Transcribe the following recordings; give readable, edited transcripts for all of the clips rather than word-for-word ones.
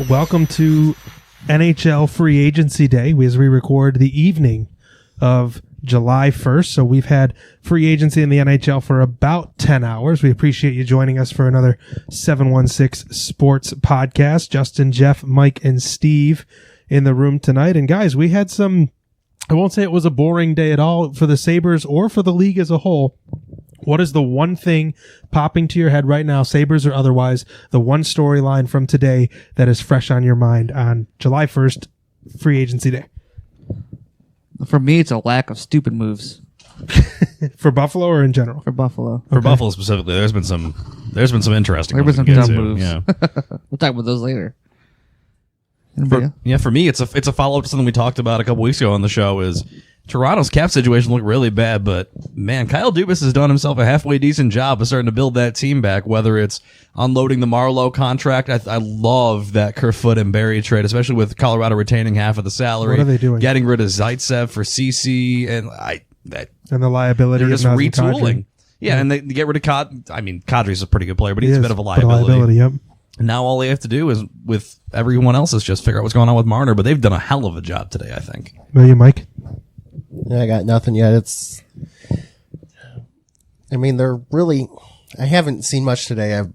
Welcome to NHL Free Agency Day as we record the evening of July 1st. So we've had free agency in the NHL for about 10 hours. We appreciate you joining us for another 716 Sports podcast. Justin, Jeff, Mike, and Steve in the room tonight. And guys, we had some, I won't say it was a boring day at all for the Sabres or for the league as a whole. What is the one thing popping to your head right now, Sabres or otherwise, the one storyline from today that is fresh on your mind on July 1st, free agency day? For me, it's a lack of stupid moves. For Buffalo or in general? For Buffalo. For Buffalo specifically, there's been some interesting. There were some dumb moves. Yeah, we'll talk about those later. For me, it's a follow up to something we talked about a couple weeks ago on the show. Is Toronto's cap situation looked really bad, but man, Kyle Dubas has done himself a halfway decent job of starting to build that team back. Whether it's unloading the Marleau contract, I love that Kerfoot and Barrie trade, especially with Colorado retaining half of the salary. What are they doing? Getting rid of Zaitsev for CC and the liability. They're just of retooling. Kadri. Yeah, and they get rid of Kadri's a pretty good player, but he's a bit of a liability. Yep. Now all they have to do is, with everyone else, is just figure out what's going on with Marner. But they've done a hell of a job today, I think. Will you, Mike? Yeah, I got nothing yet. They're really, I haven't seen much today. I've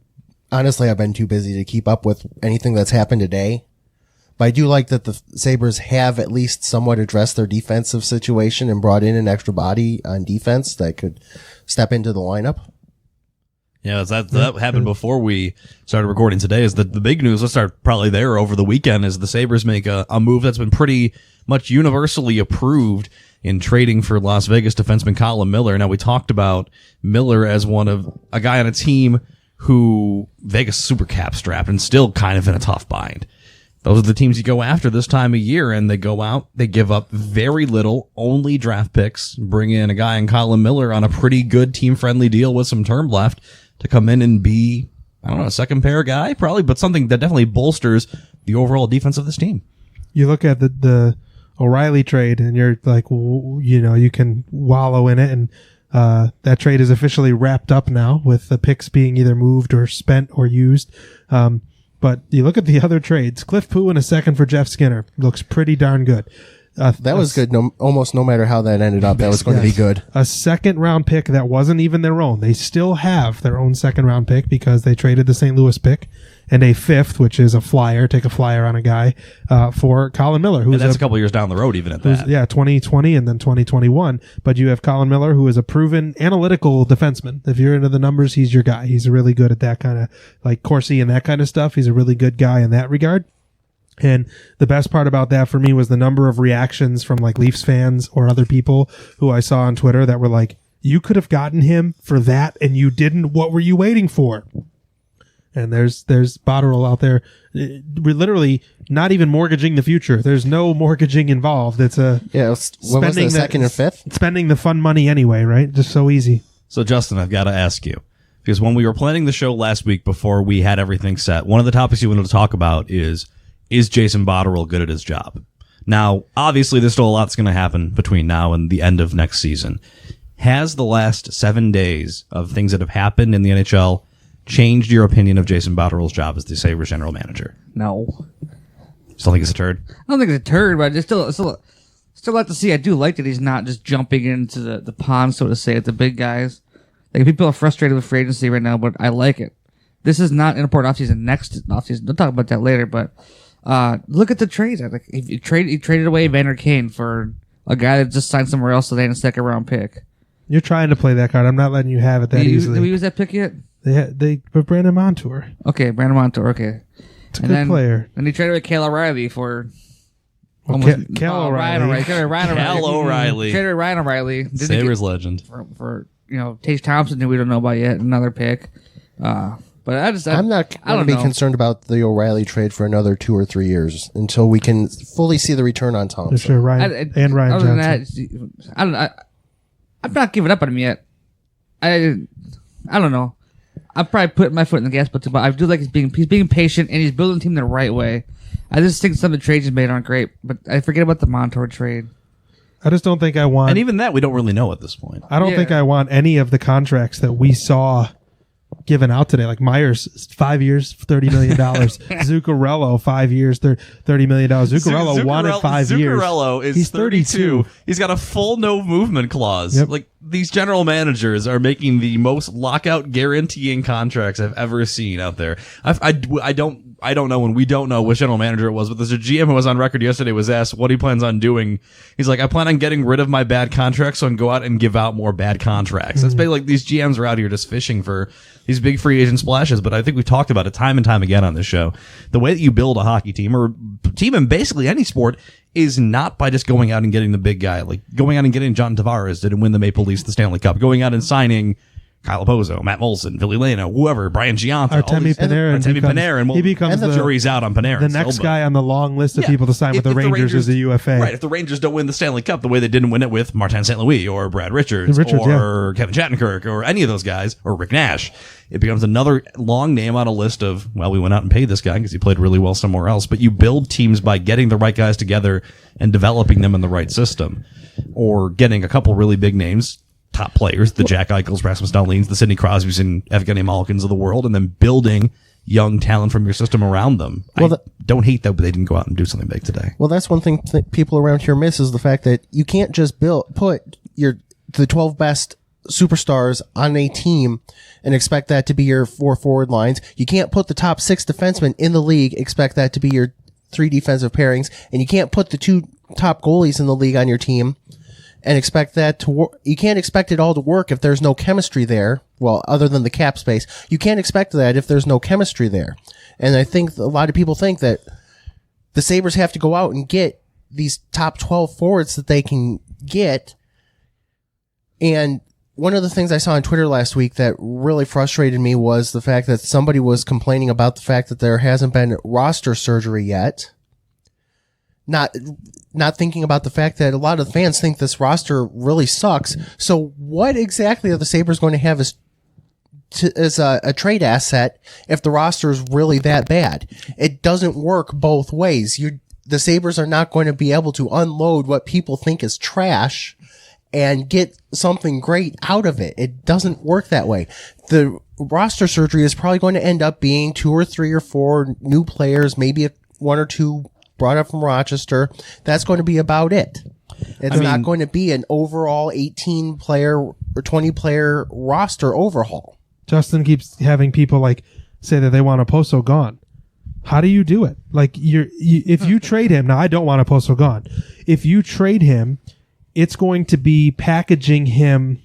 been too busy to keep up with anything that's happened today. But I do like that the Sabres have at least somewhat addressed their defensive situation and brought in an extra body on defense that could step into the lineup. Yeah, that happened before we started recording today. Is the big news? Let's start probably there over the weekend. Is the Sabres make a move that's been pretty much universally approved in trading for Las Vegas defenseman Colin Miller. Now, we talked about Miller as a guy on a team who Vegas super cap strapped and still kind of in a tough bind. Those are the teams you go after this time of year, and they go out, they give up very little, only draft picks, bring in a guy in Colin Miller on a pretty good team-friendly deal with some term left to come in and be, a second pair guy, probably, but something that definitely bolsters the overall defense of this team. You look at the O'Reilly trade, and you're like, you can wallow in it, and that trade is officially wrapped up now with the picks being either moved or spent or used. But you look at the other trades, Cliff Poo and a second for Jeff Skinner looks pretty darn good. That was good. Almost no matter how that ended up, that was going to be good. A second round pick that wasn't even their own. They still have their own second round pick because they traded the St. Louis pick, and a fifth, which is a flyer, take a flyer on a guy, for Colin Miller. And that's a couple years down the road, even at that. Yeah, 2020 and then 2021. But you have Colin Miller, who is a proven analytical defenseman. If you're into the numbers, he's your guy. He's really good at that kind of, like Corsi and that kind of stuff. He's a really good guy in that regard. And the best part about that for me was the number of reactions from like Leafs fans or other people who I saw on Twitter that were like, you could have gotten him for that and you didn't. What were you waiting for? And there's Botterill out there. We're literally not even mortgaging the future. There's no mortgaging involved. It's what was the second and fifth? Spending the fun money anyway, right? Just so easy. So Justin, I've got to ask you, because when we were planning the show last week before we had everything set, one of the topics you wanted to talk about is Jason Botterill good at his job? Now, obviously, there's still a lot that's going to happen between now and the end of next season. Has the last 7 days of things that have happened in the NHL changed your opinion of Jason Botterill's job as the Sabres general manager? No. Still think it's a turd? I don't think it's a turd, but I just still like to see. I do like that he's not just jumping into the pond, so to say, at the big guys. Like, people are frustrated with free agency right now, but I like it. This is not an important offseason. Next offseason, we'll talk about that later, but look at the trades. Like, he traded away Vander Kane for a guy that just signed somewhere else today in a second round pick. You're trying to play that card. I'm not letting you have it that easily. Did we use that pick yet? They put Brandon Montour. Okay, Brandon Montour. Okay, it's a good player. And he traded away Cale O'Reilly for Cale O'Reilly. Cal O'Reilly. Traded Ryan O'Reilly. Sabres legend. For Tage Thompson, who we don't know about yet, another pick. But I'm not going to be concerned about the O'Reilly trade for another 2 or 3 years until we can fully see the return on Thompson. For sure, Ryan Johnson. I'm not giving up on him yet. I don't know. I'm probably putting my foot in the gas pedal, but I do like he's being patient and he's building the team the right way. I just think some of the trades he's made aren't great, but I forget about the Montour trade. I just don't think I want... And even that, we don't really know at this point. I don't think I want any of the contracts that we saw given out today. Like Myers, 5 years, $30 million. Zuccarello, 5 years, $30 million. Zuccarello wanted 5 years. Zuccarello is He's 32. He's got a full no movement clause. Yep. Like, these general managers are making the most lockout guaranteeing contracts I've ever seen out there. I don't know, and we don't know which general manager it was, but there's a GM who was on record yesterday, was asked what he plans on doing. He's like, I plan on getting rid of my bad contracts so I can go out and give out more bad contracts. That's basically like these GMs are out here just fishing for these big free agent splashes. But I think we've talked about it time and time again on this show. The way that you build a hockey team or team in basically any sport is not by just going out and getting the big guy. Like going out and getting John Tavares didn't win the Maple Leafs the Stanley Cup. Going out and signing Kyle Pozo, Matt Molson, Billy Leno, whoever, Brian Gianta, Artemi Panarin. He becomes the jury's out on Panarin. The next guy on the long list of people to sign with the Rangers is a UFA. Right, if the Rangers don't win the Stanley Cup the way they didn't win it with Martin St. Louis or Brad Richards or Kevin Shattenkirk or any of those guys or Rick Nash, it becomes another long name on a list of, well, we went out and paid this guy because he played really well somewhere else. But you build teams by getting the right guys together and developing them in the right system, or getting a couple really big names, top players, the Jack Eichels, Rasmus Dahlins, the Sidney Crosbys, and Evgeny Malkins of the world, and then building young talent from your system around them. Well, I don't hate that, but they didn't go out and do something big today. Well, that's one thing that people around here miss, is the fact that you can't just put the 12 best superstars on a team and expect that to be your 4 forward lines. You can't put the top 6 defensemen in the league, expect that to be your 3 defensive pairings, and you can't put the 2 top goalies in the league on your team and expect that to work. You can't expect it all to work if there's no chemistry there. Well, other than the cap space, you can't expect that if there's no chemistry there. And I think a lot of people think that the Sabres have to go out and get these top 12 forwards that they can get. And one of the things I saw on Twitter last week that really frustrated me was the fact that somebody was complaining about the fact that there hasn't been roster surgery yet. Not thinking about the fact that a lot of the fans think this roster really sucks. So what exactly are the Sabres going to have as a trade asset if the roster is really that bad? It doesn't work both ways. The Sabres are not going to be able to unload what people think is trash and get something great out of it. It doesn't work that way. The roster surgery is probably going to end up being 2 or 3 or 4 new players, maybe 1 or 2 brought up from Rochester. That's going to be about it. It's not going to be an overall 18 player or 20 player roster overhaul. Justin keeps having people say that they want a Poso gone. How do you do it? If you trade him, now I don't want a Poso gone. If you trade him, it's going to be packaging him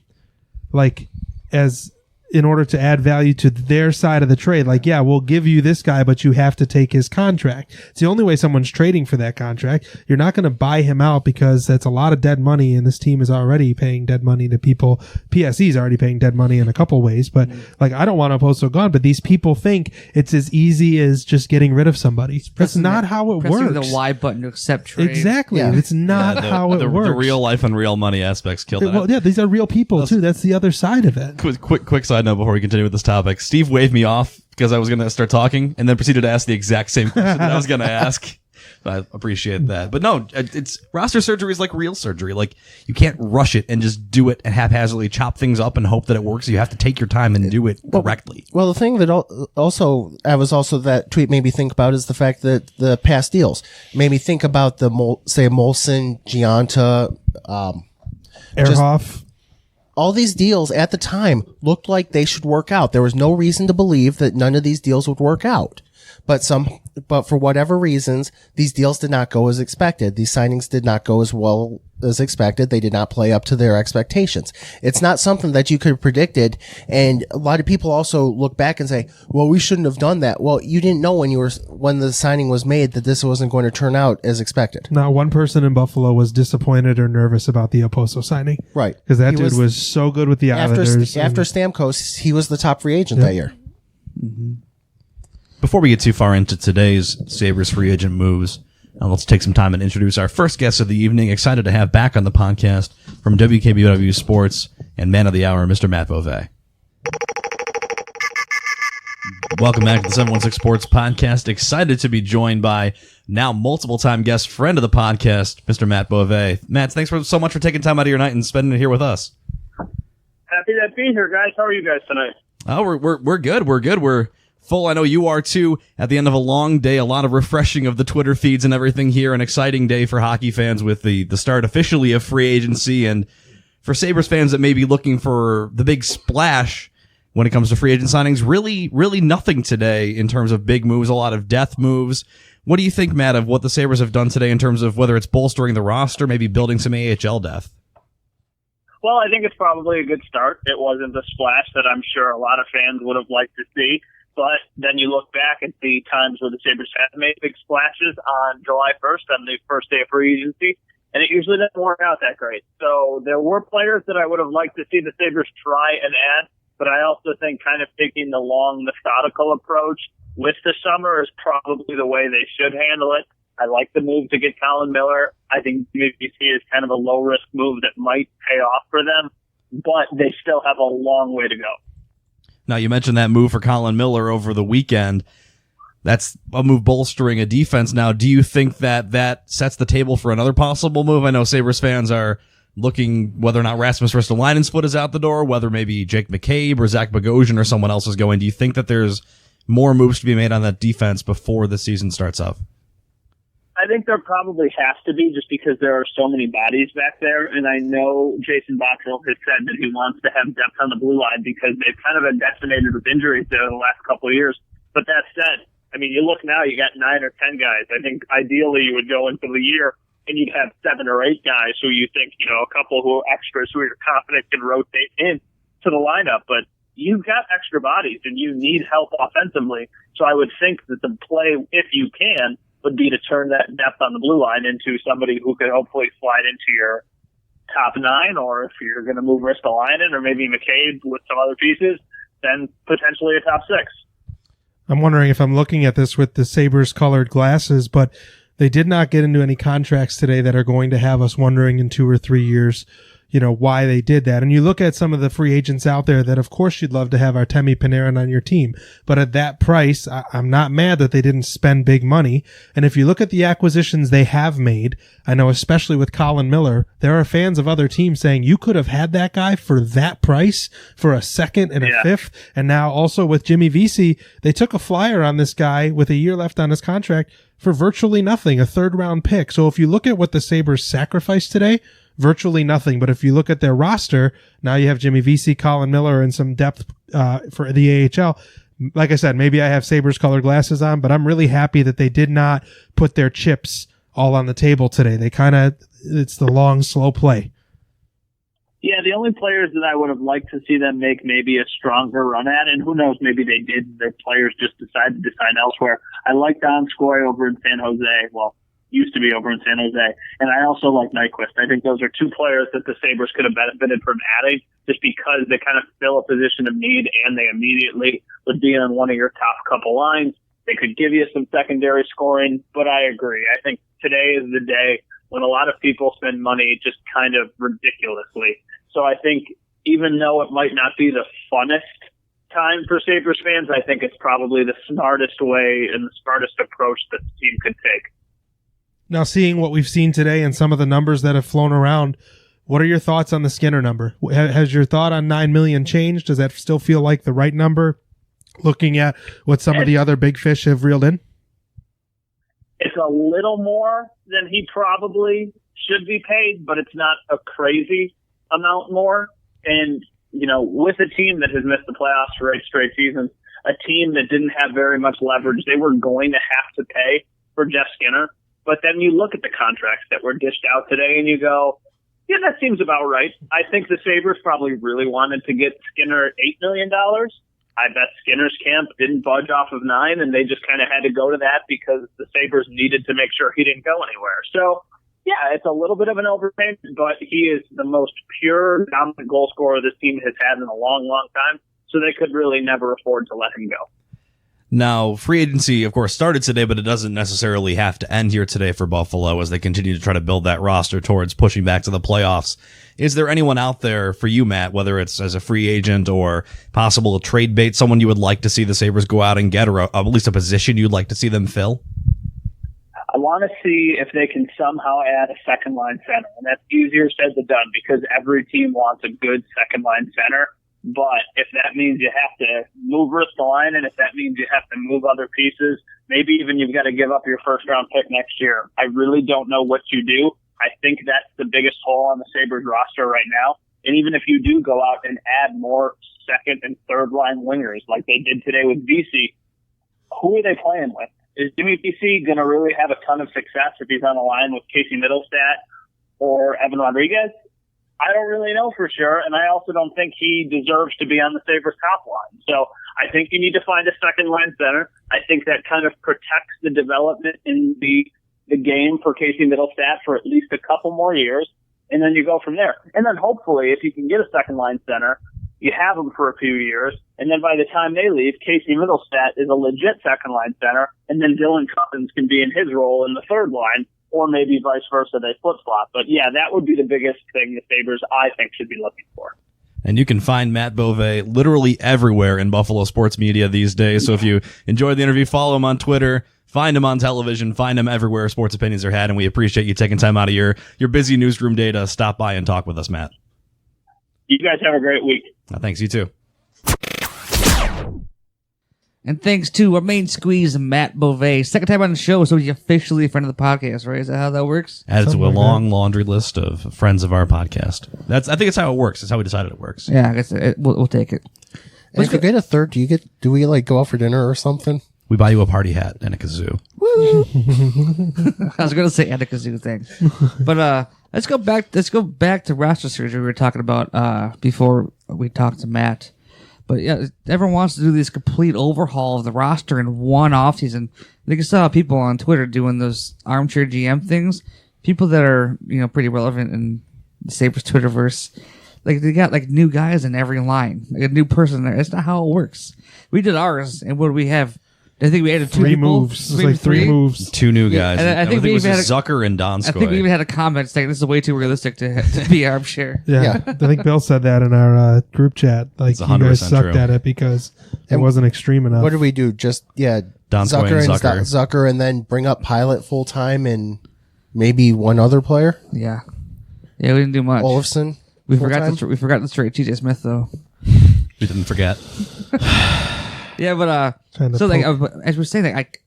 as in order to add value to their side of the trade. We'll give you this guy, but you have to take his contract. It's the only way someone's trading for that contract. You're not going to buy him out because that's a lot of dead money, and this team is already paying dead money to people. PSE is already paying dead money in a couple ways, but I don't want to Poso gone, but these people think it's as easy as just getting rid of somebody. That's not how it works. The Y button to accept trade. Exactly. Yeah. It's not how it works. The real life and real money aspects killed it. Well, yeah, these are real people too. That's the other side of it. Quick side note before we continue with this topic. Steve waved me off because I was going to start talking and then proceeded to ask the exact same question that I was going to ask. I appreciate that. But no, it's roster surgery is like real surgery. You can't rush it and just do it and haphazardly chop things up and hope that it works. You have to take your time and do it correctly. Well, the thing that that tweet made me think about is the fact that the past deals made me think about the Molson, Gianta, Ehrhoff. All these deals at the time looked like they should work out. There was no reason to believe that none of these deals would work out. But for whatever reasons, these deals did not go as expected. These signings did not go as well as expected. They did not play up to their expectations. It's not something that you could have predicted. And a lot of people also look back and say, well, we shouldn't have done that. Well, you didn't know when the signing was made that this wasn't going to turn out as expected. Not one person in Buffalo was disappointed or nervous about the Oposo signing. Right. Because that dude was so good with the Islanders. After Stamkos, he was the top free agent that year. Mm-hmm. Before we get too far into today's Sabres free agent moves, let's take some time and introduce our first guest of the evening. Excited to have back on the podcast from WKBW Sports and Man of the Hour, Mr. Matt Bové. Welcome back to the 716 Sports Podcast. Excited to be joined by now multiple-time guest, friend of the podcast, Mr. Matt Bové. Matt, thanks so much for taking time out of your night and spending it here with us. Happy to be here, guys. How are you guys tonight? Oh, we're good. We're good. We're full. I know you are too. At the end of a long day, a lot of refreshing of the Twitter feeds and everything here. An exciting day for hockey fans with the start officially of free agency, and for Sabres fans that may be looking for the big splash when it comes to free agent signings. Really nothing today in terms of big moves. A lot of death moves. What do you think, Matt, of what the Sabres have done today in terms of whether it's bolstering the roster, maybe building some AHL depth? Well, I think it's probably a good start. It wasn't the splash that I'm sure a lot of fans would have liked to see. But then you look back at the times where the Sabres have made big splashes on July 1st, on the first day of free agency, and it usually doesn't work out that great. So there were players that I would have liked to see the Sabres try and add, but I also think kind of taking the long, methodical approach with the summer is probably the way they should handle it. I like the move to get Colin Miller. I think BBC is kind of a low-risk move that might pay off for them, but they still have a long way to go. Now, you mentioned that move for Colin Miller over the weekend. That's a move bolstering a defense. Now, do you think that sets the table for another possible move? I know Sabres fans are looking whether or not Rasmus Ristolainen's foot is out the door, whether maybe Jake MacKay or Zach Bogosian or someone else is going. Do you think that there's more moves to be made on that defense before the season starts up? I think there probably has to be, just because there are so many bodies back there. And I know Jason Botterill has said that he wants to have depth on the blue line because they've kind of been decimated with injuries there the last couple of years. But that said, I mean, you look now, you got 9 or 10 guys. I think ideally you would go into the year and you'd have 7 or 8 guys who you think, a couple who are extras who you're confident can rotate in to the lineup. But you've got extra bodies and you need help offensively. So I would think that the play, if you can, would be to turn that depth on the blue line into somebody who could hopefully slide into your top 9, or if you're going to move Ristolainen or maybe McCabe with some other pieces, then potentially a top 6. I'm wondering if I'm looking at this with the Sabres colored glasses, but they did not get into any contracts today that are going to have us wondering in 2 or 3 years, why they did that. And you look at some of the free agents out there that, of course, you'd love to have Artemi Panarin on your team. But at that price, I'm not mad that they didn't spend big money. And if you look at the acquisitions they have made, I know especially with Colin Miller, there are fans of other teams saying you could have had that guy for that price for a second and a fifth. And now also with Jimmy Vesey, they took a flyer on this guy with a year left on his contract for virtually nothing, a 3rd-round pick. So if you look at what the Sabres sacrificed today, virtually nothing. But if you look at their roster, now you have Jimmy Vesey, Colin Miller, and some depth for the AHL. Like I said, maybe I have Sabres colored glasses on, but I'm really happy that they did not put their chips all on the table today. They it's the long, slow play. Yeah, the only players that I would have liked to see them make maybe a stronger run at, and who knows, maybe they did, their players just decided to sign elsewhere. I like Don Skoy over in San Jose. Well, used to be over in San Jose. And I also like Nyquist. I think those are 2 players that the Sabres could have benefited from adding just because they kind of fill a position of need and they immediately would be on one of your top couple lines. They could give you some secondary scoring, but I agree. I think today is the day when a lot of people spend money just kind of ridiculously. So I think even though it might not be the funnest time for Sabres fans, I think it's probably the smartest way and the smartest approach that the team could take. Now, seeing what we've seen today and some of the numbers that have flown around, what are your thoughts on the Skinner number? Has your thought on $9 million changed? Does that still feel like the right number, looking at what some of the other big fish have reeled in? It's a little more than he probably should be paid, but it's not a crazy amount more. And, with a team that has missed the playoffs for 8 straight seasons, a team that didn't have very much leverage, they were going to have to pay for Jeff Skinner. But then you look at the contracts that were dished out today and you go, yeah, that seems about right. I think the Sabres probably really wanted to get Skinner at $8 million. I bet Skinner's camp didn't budge off of 9, and they just kind of had to go to that because the Sabres needed to make sure he didn't go anywhere. So, yeah, it's a little bit of an overpayment, but he is the most pure dominant goal scorer this team has had in a long, long time. So they could really never afford to let him go. Now, free agency, of course, started today, but it doesn't necessarily have to end here today for Buffalo as they continue to try to build that roster towards pushing back to the playoffs. Is there anyone out there for you, Matt, whether it's as a free agent or possible trade bait, someone you would like to see the Sabres go out and get, or at least a position you'd like to see them fill? I want to see if they can somehow add a second-line center, and that's easier said than done because every team wants a good second-line center. But if that means you have to move Ristolainen, if that means you have to move other pieces, maybe even you've got to give up your first-round pick next year. I really don't know what you do. I think that's the biggest hole on the Sabres roster right now. And even if you do go out and add more second and third line wingers like they did today with BC, who are they playing with? Is Jimmy BC going to really have a ton of success if he's on a line with Casey Middlestat or Evan Rodriguez? I don't really know for sure, and I also don't think he deserves to be on the Sabres top line. So I think you need to find a second line center. I think that kind of protects the development in the game for Casey Middlestat for at least a couple more years, and then you go from there. And then hopefully, if you can get a second line center, you have him for a few years, and then by the time they leave, Casey Middlestat is a legit second line center, and then Dylan Cozens can be in his role in the third line, or maybe vice versa, they flip-flop. But yeah, that would be the biggest thing the Sabres, I think, should be looking for. And you can find Matt Bové literally everywhere in Buffalo sports media these days. So if you enjoyed the interview, follow him on Twitter, find him on television, find him everywhere sports opinions are had, and we appreciate you taking time out of your busy newsroom day to stop by and talk with us, Matt. You guys have a great week. Thanks, you too. And thanks to our main squeeze, Matt Bové. Second time on the show, so he's officially a friend of the podcast, right? Is that how that works? Added to a long laundry list of friends of our podcast. I think it's how it works. It's how we decided it works. Yeah, I guess we'll take it. And if you get a third, do we like go out for dinner or something? We buy you a party hat and a kazoo. I was going to say and a kazoo thing. But let's go back to roster surgery we were talking about before we talked to Matt. But yeah, everyone wants to do this complete overhaul of the roster in one offseason. I think I saw people on Twitter doing those armchair GM things. People that are, pretty relevant in the Sabres Twitterverse. Like, they got, new guys in every line. Like, a new person there. That's not how it works. We did ours, and what do we have? I think we added two three people. moves. It's like three moves. Two new guys. And I think it was we even had Zucker and Donskoy. I think we even had a comment saying this is way too realistic to be armchair. Yeah. I think Bill said that in our group chat. Like, It's you guys 100% sucked true. at it because it wasn't extreme enough. What did we do? Just, Donskoy Zucker and and Zucker. Zucker, and then bring up Pilot full time and maybe one other player? Yeah. Yeah, we didn't do much. Olofsson? We full-time? forgot to trade TJ Smith, though. We didn't forget. Yeah, but Trying to so like poke- as we're saying, like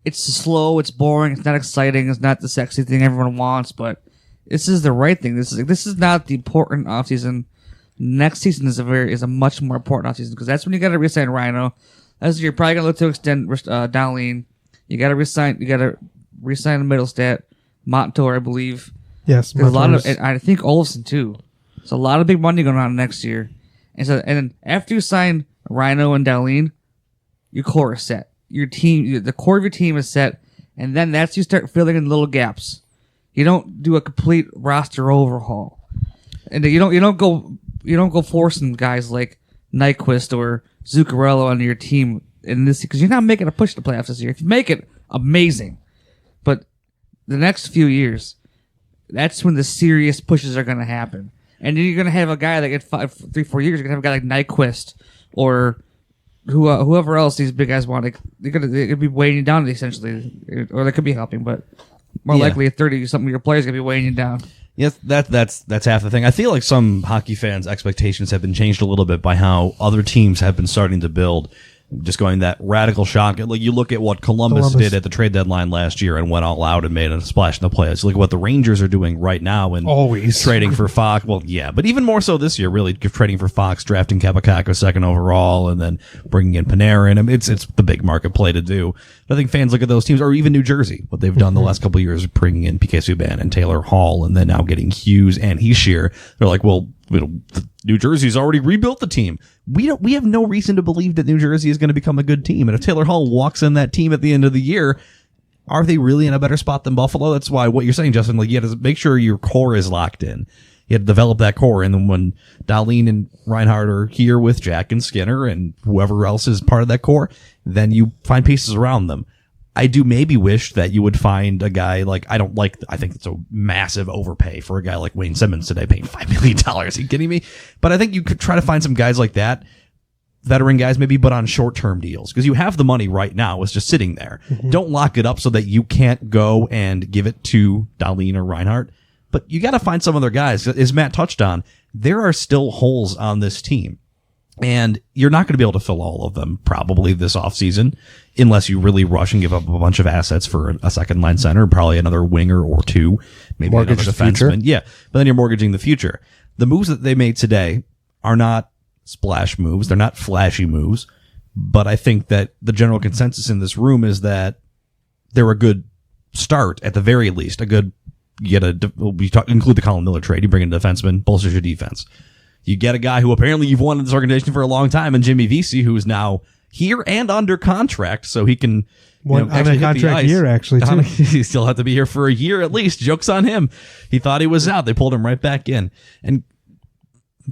it's slow, it's boring, it's not exciting, it's not the sexy thing everyone wants, but this is the right thing. This is not the important offseason. Next season is a much more important offseason because that's when you got to resign Rhino. That's you're probably gonna look to extend Dowling. You got to resign Middlestat, Montour, I believe. Yes, There's a lot of, Montour's- and I think Olofsson too. There's a lot of big money going on next year, and then after you sign Rhino and Dowling, your core is set. Your team, the core of your team is set, and then that's you start filling in little gaps. You don't do a complete roster overhaul, and you don't go forcing guys like Nyquist or Zuccarello onto your team in this because you're not making a push to playoffs this year. If you make it, amazing, but the next few years, that's when the serious pushes are going to happen. And then you're going to have a guy like in 3-4 years, you're going to have a guy like Nyquist or whoever else these big guys want. Like, they're going to be weighing you down essentially, or they could be helping, but more likely at 30, something of your players going to be weighing you down. Yes, that's half the thing. I feel like some hockey fans' expectations have been changed a little bit by how other teams have been starting to build. Just going that radical shock. Like you look at what Columbus did at the trade deadline last year and went all out and made a splash in the playoffs. Look at what the Rangers are doing right now and Always. trading for Fox. Well, yeah, but even more so this year, really trading for Fox, drafting Kapakako second overall, and then bringing in Panarin. I mean, it's the big market play to do. But I think fans look at those teams, or even New Jersey, what they've done the last couple of years, bringing in PK Subban and Taylor Hall, and then now getting Hughes and Heishier. They're like, well, New Jersey's already rebuilt the team. We have no reason to believe that New Jersey is going to become a good team. And if Taylor Hall walks in that team at the end of the year, are they really in a better spot than Buffalo? That's why what you're saying, Justin, like you have to make sure your core is locked in. You have to develop that core. And then when Dahlin and Reinhart are here with Jack and Skinner and whoever else is part of that core, then you find pieces around them. I do maybe wish that you would find a guy like, I think it's a massive overpay for a guy like Wayne Simmons today, paying $5 million. Are you kidding me? But I think you could try to find some guys like that, veteran guys maybe, but on short-term deals. Because you have the money right now. It's just sitting there. Mm-hmm. Don't lock it up so that you can't go and give it to Dahlin or Reinhart. But you got to find some other guys. As Matt touched on, there are still holes on this team. And you're not going to be able to fill all of them probably this offseason unless you really rush and give up a bunch of assets for a second line center, probably another winger or two, maybe Mortgage another the future. defenseman. Yeah, but then you're mortgaging the future. The moves that they made today are not splash moves. They're not flashy moves. But I think that the general consensus in this room is that they're a good start at the very least. Include the Colin Miller trade. You bring in a defenseman, bolsters your defense. You get a guy who apparently you've wanted this organization for a long time, and Jimmy Vesey, who is now here and under contract, so he can On a contract year, actually, too. He still have to be here for a year at least. Joke's on him. He thought he was out. They pulled him right back in.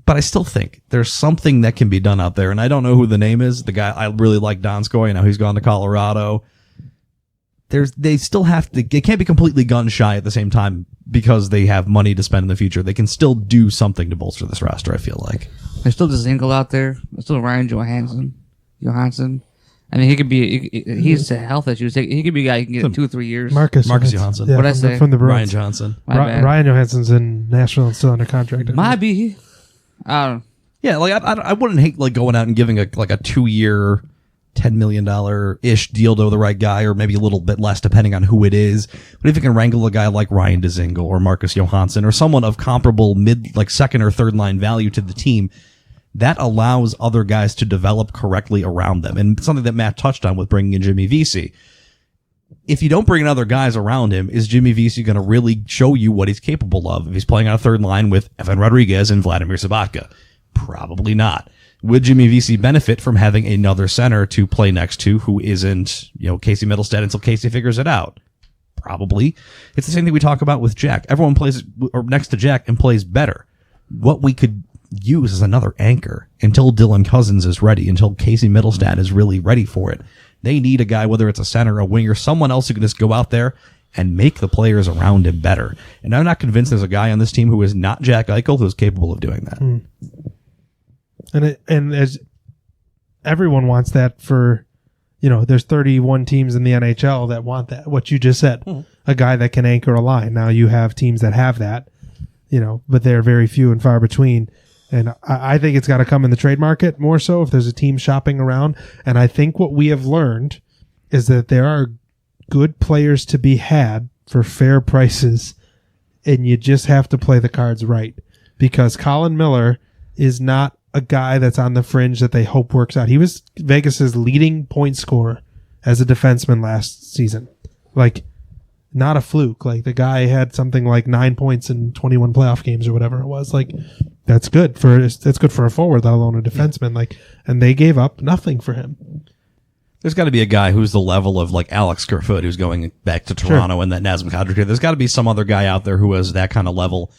But I still think there's something that can be done out there, and I don't know who the name is. The guy I really like, Donskoy. Now he's gone to Colorado. They still have to. They can't be completely gun shy at the same time because they have money to spend in the future. They can still do something to bolster this roster. I feel like There's still Dzingel out there. There's still Ryan Johansson. I mean, he could be. He's a health issue. He could be a guy you can get in 2 or 3 years. Marcus Johansson. Yeah, What'd I say? From the Ryan Bruins. Johnson. My bad. Ryan Johansson's in Nashville and still under contract. Might be. I don't know. Yeah, like I wouldn't hate like going out and giving a 2-year, $10 million ish deal to the right guy, or maybe a little bit less depending on who it is. But if you can wrangle a guy like Ryan Dzingel or Marcus Johansson or someone of comparable second or third line value to the team, that allows other guys to develop correctly around them. And something that Matt touched on with bringing in Jimmy Vesey. If you don't bring in other guys around him, is Jimmy Vesey going to really show you what he's capable of? If he's playing on a third line with Evan Rodriguez and Vladimir Sabatka, probably not. Would Jimmy Vesey benefit from having another center to play next to who isn't, Casey Middlestead until Casey figures it out? Probably. It's the same thing we talk about with Jack. Everyone plays next to Jack and plays better. What we could use as another anchor until Dylan Cousins is ready, until Casey Middlestead is really ready for it. They need a guy, whether it's a center, a winger, someone else who can just go out there and make the players around him better. And I'm not convinced there's a guy on this team who is not Jack Eichel who is capable of doing that. And as everyone wants that for, there's 31 teams in the NHL that want that. What you just said, a guy that can anchor a line. Now you have teams that have that, but they're very few and far between. And I think it's got to come in the trade market more so if there's a team shopping around. And I think what we have learned is that there are good players to be had for fair prices, and you just have to play the cards right. Because Colin Miller is not a guy that's on the fringe that they hope works out. He was Vegas's leading point scorer as a defenseman last season. Not a fluke. The guy had something like 9 points in 21 playoff games or whatever it was. That's good for a forward, let alone a defenseman. And they gave up nothing for him. There's got to be a guy who's the level of Alex Kerfoot, who's going back to Toronto, and that Nazem Kadri. There's got to be some other guy out there who has that kind of level.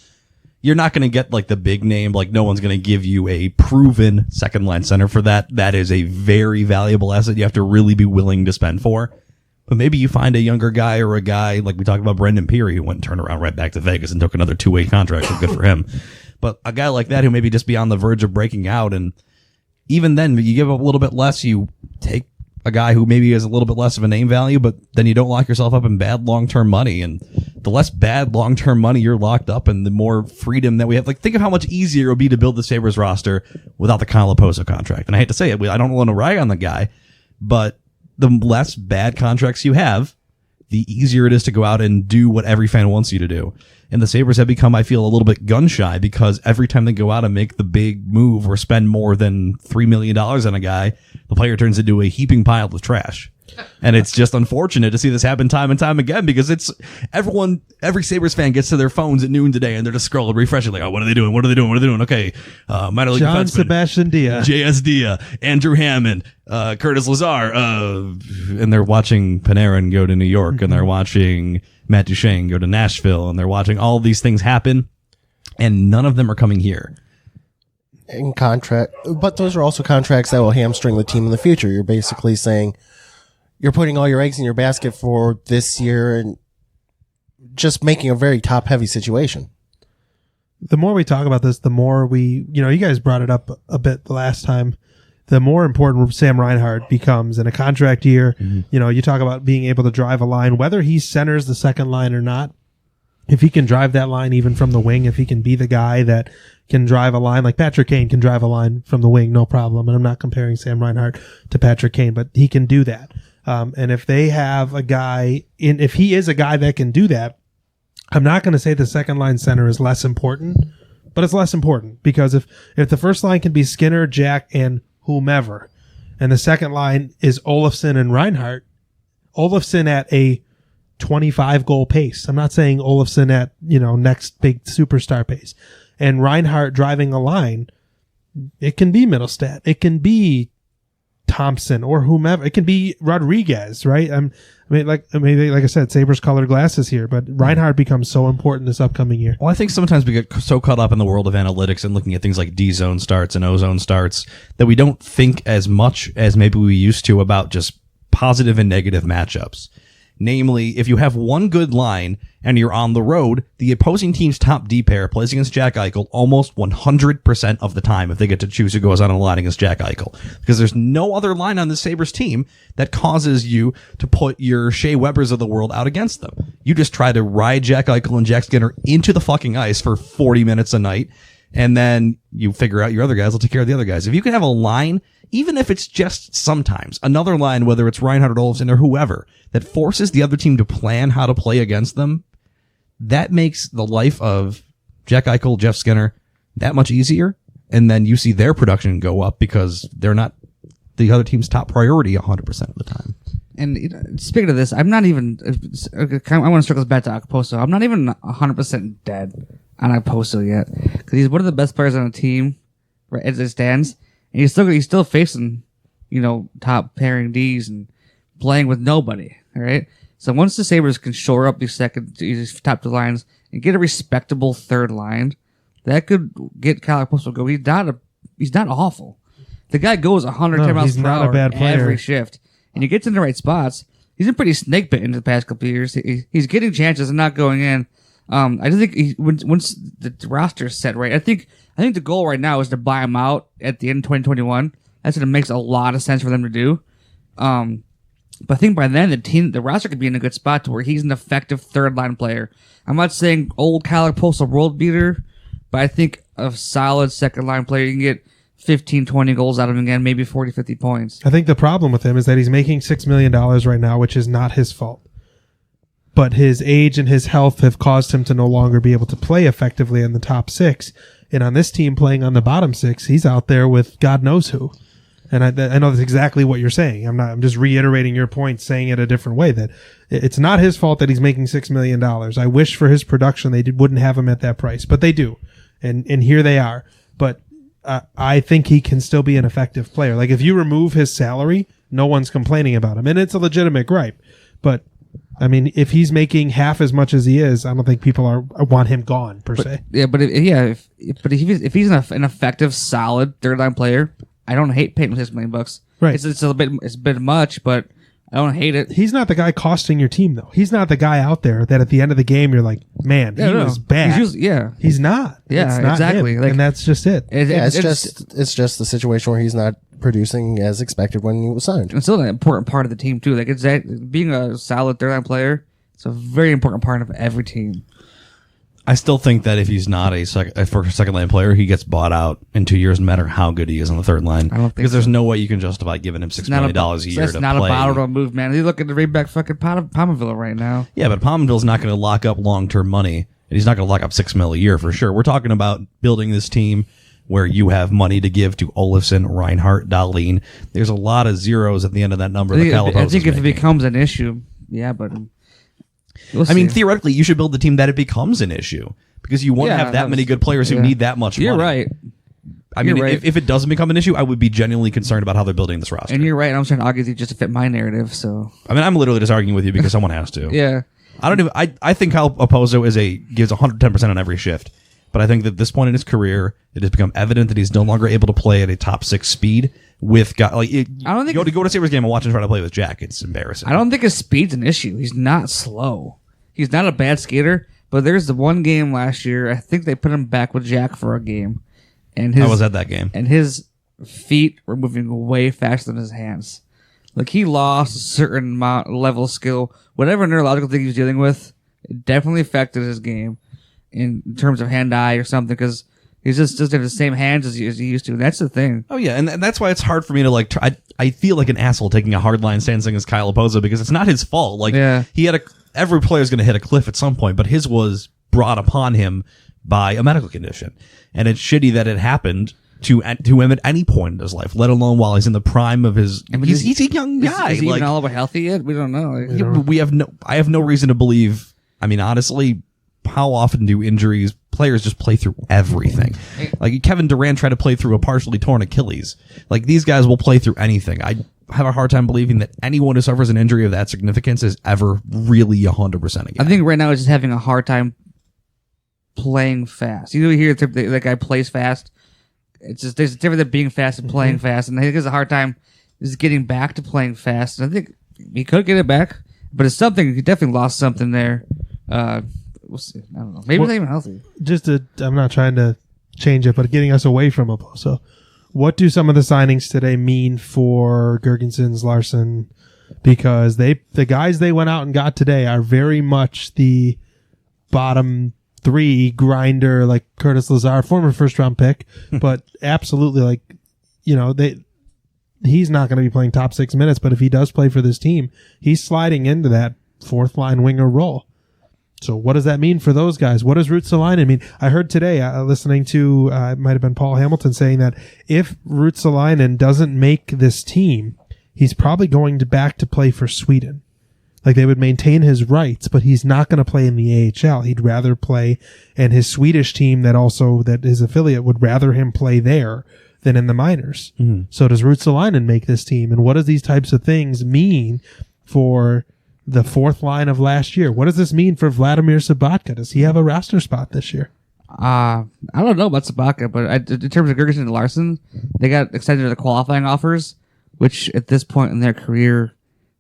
You're not going to get the big name. No one's going to give you a proven second line center for that. That is a very valuable asset you have to really be willing to spend for. But maybe you find a younger guy or a guy like we talked about Brendan Peary, who went and turned around right back to Vegas and took another 2-way contract. So good for him. But a guy like that who maybe just be on the verge of breaking out, and even then you give up a little bit less, you take a guy who maybe has a little bit less of a name value, but then you don't lock yourself up in bad long-term money. And the less bad long-term money you're locked up in, the more freedom that we have. Think of how much easier it would be to build the Sabres roster without the Kyle Oposo contract. And I hate to say it, I don't want to rag on the guy, but the less bad contracts you have, the easier it is to go out and do what every fan wants you to do. And the Sabres have become, I feel, a little bit gun shy because every time they go out and make the big move or spend more than $3 million on a guy, the player turns into a heaping pile of trash. And it's just unfortunate to see this happen time and time again because every Sabres fan gets to their phones at noon today and they're just scrolling, refreshing, what are they doing? What are they doing? What are they doing? Okay. Minor league John defenseman, Sebastian Diaz. J.S. Dia, Andrew Hammond, Curtis Lazar, and they're watching Panarin go to New York, and they're watching Matt Duchene go to Nashville, and they're watching all these things happen, and none of them are coming here. But those are also contracts that will hamstring the team in the future. You're basically saying you're putting all your eggs in your basket for this year and just making a very top-heavy situation. The more we talk about this, the more you guys brought it up a bit the last time, the more important Sam Reinhart becomes in a contract year. You talk about being able to drive a line, whether he centers the second line or not. if he can drive that line even from the wing, if he can be the guy that can drive a line, like Patrick Kane can drive a line from the wing, no problem. And I'm not comparing Sam Reinhart to Patrick Kane, but he can do that. And if they have a guy if he is a guy that can do that, I'm not going to say the second line center is less important, but it's less important because if the first line can be Skinner, Jack, and whomever, and the second line is Olofsson and Reinhart, Olofsson at a 25 goal pace. I'm not saying Olofsson at, next big superstar pace. And Reinhart driving a line, it can be Middlestat. It can be Thompson or whomever. It can be Rodriguez, right? Like I said, Sabres colored glasses here, but Reinhart becomes so important this upcoming year. Well, I think sometimes we get so caught up in the world of analytics and looking at things like D-zone starts and O-zone starts that we don't think as much as maybe we used to about just positive and negative matchups. Namely, if you have one good line and you're on the road, the opposing team's top D pair plays against Jack Eichel almost 100% of the time if they get to choose who goes on a line against Jack Eichel. Because there's no other line on the Sabres team that causes you to put your Shea Webbers of the world out against them. You just try to ride Jack Eichel and Jack Skinner into the fucking ice for 40 minutes a night, and then you figure out your other guys will take care of the other guys. If you can have a line, even if it's just sometimes, another line, whether it's Reinhart or Olofsson or whoever, that forces the other team to plan how to play against them, that makes the life of Jack Eichel, Jeff Skinner, that much easier. And then you see their production go up because they're not the other team's top priority 100% of the time. And speaking of this, I'm not even, I want to circle this back to Okposo. I'm not even 100% dead on Okposo yet, because he's one of the best players on the team, right, as it stands. And he's still facing, top pairing Ds and playing with nobody, all right? So once the Sabres can shore up these top two lines and get a respectable third line, that could get Kyle Okposo go. He's not awful. The guy goes 110 miles per hour every shift, and he gets in the right spots. He's been pretty snake bitten the past couple of years. He's getting chances and not going in. I just think once the roster is set right, I think the goal right now is to buy him out at the end of 2021. That's what it makes a lot of sense for them to do. But I think by then the roster could be in a good spot to where he's an effective third line player. I'm not saying old Kyle Okposo world beater, but I think a solid second line player. You can get 15, 20 goals out of him again, maybe 40, 50 points. I think the problem with him is that he's making $6 million right now, which is not his fault. But his age and his health have caused him to no longer be able to play effectively in the top six. And on this team playing on the bottom six, he's out there with God knows who. And I know that's exactly what you're saying. I'm just reiterating your point, saying it a different way, that it's not his fault that he's making $6 million. I wish for his production they wouldn't have him at that price, but they do. And here they are. But I think he can still be an effective player. Like, if you remove his salary, no one's complaining about him. And it's a legitimate gripe. But I mean, if he's making half as much as he is, I don't think people want him gone per se. Yeah, but if he's an effective, solid third line player, I don't hate paying him $6 million. Right. It's a bit much, but I don't hate it. He's not the guy costing your team, though. He's not the guy out there that at the end of the game you're like, man, he was bad. He's not. Yeah, it's not exactly. Like, and that's just it. It's just the situation where he's not producing as expected when he was signed. It's still an important part of the team too. Like, it's that being a solid third line player, it's a very important part of every team. I still think that if he's not a second line player, he gets bought out in 2 years, no matter how good he is on the third line. I don't think because there's no way you can justify giving him $6 million a year that's to not play. a bottle move, man. You look at the right back fucking Palmerville right now. Yeah, but Palmerville's not going to lock up long-term money, and he's not going to lock up $6 million a year for sure. We're talking about building this team where you have money to give to Olofsson, Reinhart, Dahlin. There's a lot of zeros at the end of that number. I think if it becomes an issue, yeah, but I mean, theoretically, you should build the team that it becomes an issue. Because you won't have that many good players who need that much money. You're right. I mean, if it doesn't become an issue, I would be genuinely concerned about how they're building this roster. And you're right. I'm trying to argue just to fit my narrative. So I mean, I'm literally just arguing with you because someone has to. Yeah. I think Kyle Okposo gives 110% on every shift. But I think that at this point in his career, it has become evident that he's no longer able to play at a top six speed with guys like. I don't think go to Sabres game and watch him try to play with Jack. It's embarrassing. I don't think his speed's an issue. He's not slow. He's not a bad skater. But there's the one game last year, I think they put him back with Jack for a game. And I was at that game. And his feet were moving way faster than his hands. Like, he lost a certain level of skill. Whatever neurological thing he was dealing with It definitely affected his game in terms of hand-eye or something because he just doesn't have the same hands as he used to. And that's the thing. Oh yeah, and that's why it's hard for me to like. I feel like an asshole taking a hardline stance against Kyle Opozo because it's not his fault. Like he had every player's going to hit a cliff at some point, but his was brought upon him by a medical condition, and it's shitty that it happened to him at any point in his life, let alone while he's in the prime of his. I mean, he's a young guy. Is he even all over healthy yet? We don't know. I have no reason to believe. I mean, honestly, how often do players just play through everything? Like Kevin Durant tried to play through a partially torn Achilles. Like these guys will play through anything. I have a hard time believing that anyone who suffers an injury of that significance is ever really 100% again. I think right now he's just having a hard time playing fast. You hear that guy plays fast. It's just there's a difference than being fast and playing fast, and I think he has a hard time just getting back to playing fast. And I think he could get it back, but it's something he definitely lost something there. We'll see. I don't know. Maybe he's not even healthy. I'm not trying to change it, but getting us away from Oposo. What do some of the signings today mean for Girgensons, Larson? Because the guys they went out and got today are very much the bottom three grinder, like Curtis Lazar, former first round pick, but absolutely like, he's not going to be playing top 6 minutes, but if he does play for this team, he's sliding into that fourth line winger role. So what does that mean for those guys? What does Ruotsalainen mean? I heard today, listening to, it might have been Paul Hamilton saying that if Ruotsalainen doesn't make this team, he's probably going back to play for Sweden. Like they would maintain his rights, but he's not going to play in the AHL. He'd rather play, and his Swedish team that his affiliate would rather him play there than in the minors. Mm-hmm. So does Ruotsalainen make this team? And what does these types of things mean for the fourth line of last year? What does this mean for Vladimir Sabatka? Does he have a roster spot this year? I don't know about Sabatka, but in terms of Girgensons and Larson, they got extended the qualifying offers, which at this point in their career,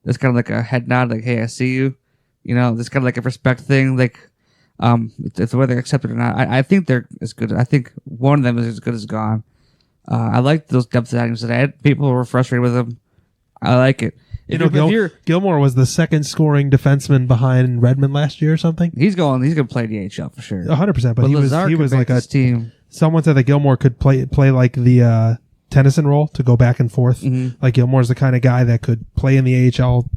that's kind of like a head nod, like, hey, I see you. This kind of like a respect thing, like, it's whether they're accepted or not. I think they're as good. I think one of them is as good as gone. I like those depth signings that I had. People were frustrated with them. I like it. Gilmore was the second scoring defenseman behind Redmond last year or something. He's going to play the AHL for sure. 100%. But he was like a team. Someone said that Gilmore could play like the Tennyson role to go back and forth. Mm-hmm. Like Gilmore's the kind of guy that could play in the AHL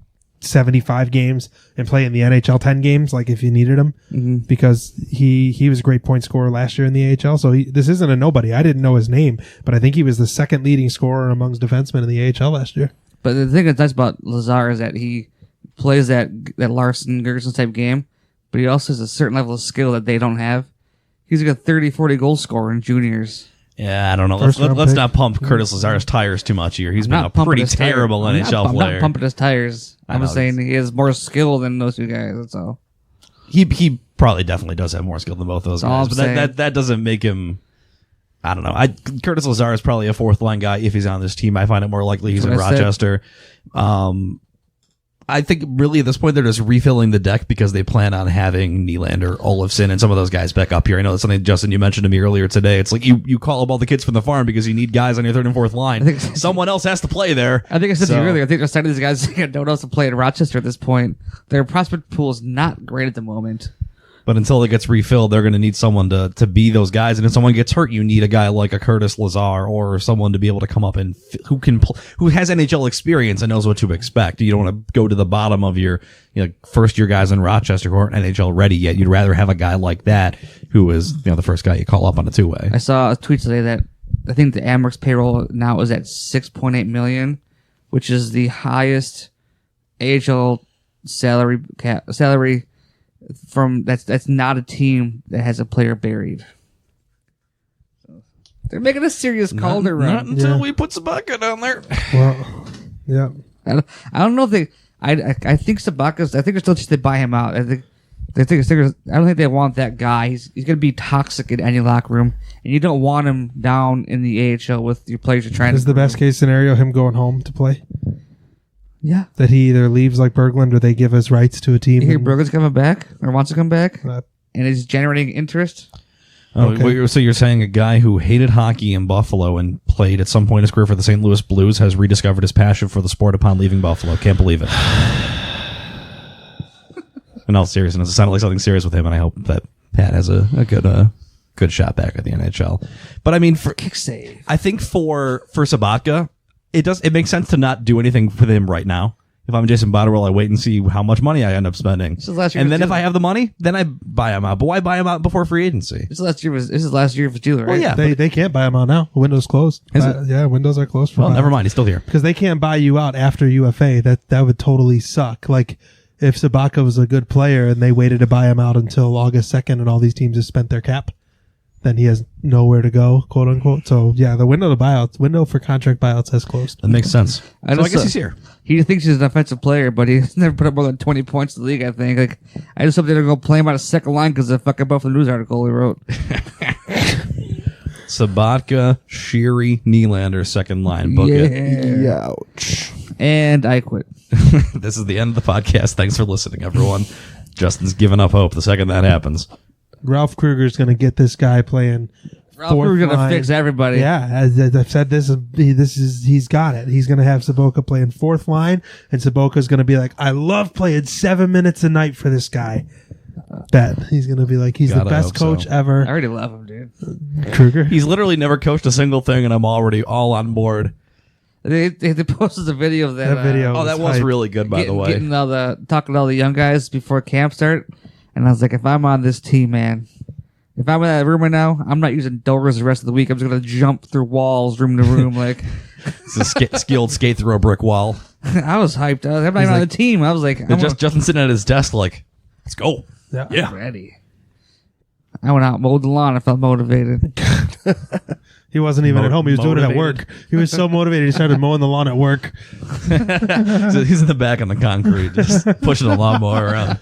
75 games and play in the NHL 10 games, like if you needed him, because he was a great point scorer last year in the AHL. So this isn't a nobody. I didn't know his name, but I think he was the second leading scorer amongst defensemen in the AHL last year. But the thing that's nice about Lazar is that he plays that Larson Girgensons type game, but he also has a certain level of skill that they don't have. He's like a 30, 40 goal scorer in juniors. Yeah, I don't know. Let's not pump Curtis Lazar's tires too much here. He's been a pretty terrible NHL player. I'm not pumping his tires. I'm just saying he has more skill than those two guys. That's all. He probably definitely does have more skill than both those guys, but that doesn't make him. I don't know. Curtis Lazar is probably a fourth line guy if he's on this team. I find it more likely he's in Rochester. I think really at this point they're just refilling the deck because they plan on having Nylander, Olofsson, and some of those guys back up here. I know that's something, Justin, you mentioned to me earlier today. It's like you call up all the kids from the farm because you need guys on your third and fourth line. Someone else has to play there. I think I said to you earlier, I think they're signing these guys who don't know to play in Rochester at this point. Their prospect pool is not great at the moment. But until it gets refilled, they're going to need someone to be those guys. And if someone gets hurt, you need a guy like a Curtis Lazar or someone to be able to come up and who has NHL experience and knows what to expect. You don't want to go to the bottom of your first year guys in Rochester who aren't NHL ready yet. You'd rather have a guy like that who is the first guy you call up on a two-way. I saw a tweet today that I think the Amerks payroll now is at $6.8 million, which is the highest AHL salary from that's not a team that has a player buried. So they're making a serious Calder run. Not until we put Sabatka down there. Well, yeah. I don't know if they. I think Sabaka's. I think they're still just to buy him out. I don't think they want that guy. He's going to be toxic in any locker room, and you don't want him down in the AHL with your players you're trying. Is the best case scenario him going home to play? Yeah. That he either leaves like Berglund or they give his rights to a team. You hear Berglund's coming back or wants to come back and is generating interest? So you're saying a guy who hated hockey in Buffalo and played at some point in his career for the St. Louis Blues has rediscovered his passion for the sport upon leaving Buffalo. Can't believe it. In all seriousness, it sounded like something serious with him, and I hope that Pat has a good shot back at the NHL. But I mean, for Kick save. I think for Sabatka, it makes sense to not do anything for him right now. If I'm Jason Botterill, I wait and see how much money I end up spending. This is last year And for then if Steelers. I have the money, then I buy him out. But why buy him out before free agency? This is last year for Steelers, right? Well, yeah. They can't buy him out now. Window's closed. Is it? Yeah, windows are closed for Well, never buyouts. mind. He's still here. Because they can't buy you out after UFA. That would totally suck. Like, if Sabaka was a good player and they waited to buy him out until August 2nd and all these teams have spent their cap, then he has nowhere to go, quote unquote. So, yeah, the window for contract buyouts has closed. That makes sense. I So I just, guess he's here. He thinks he's an offensive player, but he's never put up more than 20 points in the league, I think. Like, I just hope they're going to go play him out of second line because of fucking both the news article we wrote. Sabatka, Sheary, Nylander, second line. Book it. Ouch. And I quit. This is the end of the podcast. Thanks for listening, everyone. Justin's giving up hope the second that happens. Ralph Kruger's going to get this guy playing. Ralph Kruger's going to line. fix everybody. Yeah, as I've said, he's got it. He's going to have Saboka playing fourth line, and Saboka's going to be like, I love playing 7 minutes a night for this guy. Bet he's going to be like, he's God, the I best hope coach so. I ever. already love him, dude. Kruger. He's literally never coached a single thing, and I'm already all on board. They posted a video of that. That video. Oh, that was hype. really good, by the way. Talking to all the young guys before camp start. And I was like, if I'm on this team, man, if I'm in that room right now, I'm not using doors the rest of the week. I'm just going to jump through walls, room to room. Like, It's a skilled skate through a brick wall. I was hyped. I'm not even on the team. I was like, I'm Justin sitting at his desk like, let's go. Yeah. ready. I went out, mowed the lawn. I felt motivated. He wasn't even at home. He was doing it at Motivated. work. He was so motivated. He started mowing the lawn at work. So he's in the back on the concrete, just pushing a lawnmower around.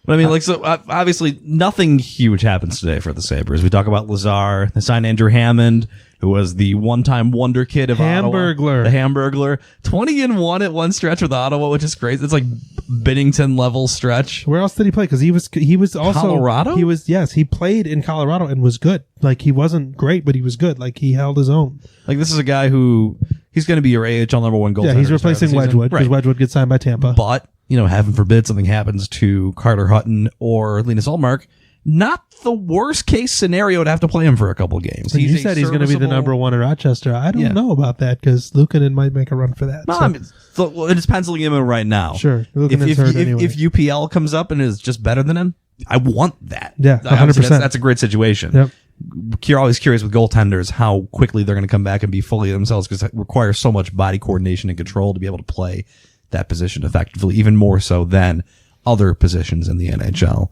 But I mean, like, so obviously nothing huge happens today for the Sabres. We talk about Lazar. They signed Andrew Hammond, who was the one-time wonder kid of Hamburglar. Ottawa. The Hamburglar. 20-1 at one stretch with Ottawa, which is crazy. It's like Binnington level stretch. Where else did he play? Because he was also Colorado? He played in Colorado and was good. Like, he wasn't great, but he was good. Like, he held his own. Like, this is a guy who he's going to be your AHL number one goaltender. Yeah, he's to start the replacing season. Wedgwood because Right. Wedgwood gets signed by Tampa. But, heaven forbid something happens to Carter Hutton or Linus Ullmark. Not the worst case scenario to have to play him for a couple games. You a said he's going to be the serviceable- number one in Rochester. I don't know about that because Luukkonen might make a run for that. No, So, I mean, it's pencilling him in right now. Sure. Luukkonen's hurt anyway. If UPL comes up and is just better than him, I want that. Yeah, Obviously, 100%. That's a great situation. Yep. You're always curious with goaltenders how quickly they're going to come back and be fully themselves because it requires so much body coordination and control to be able to play that position effectively, even more so than other positions in the NHL.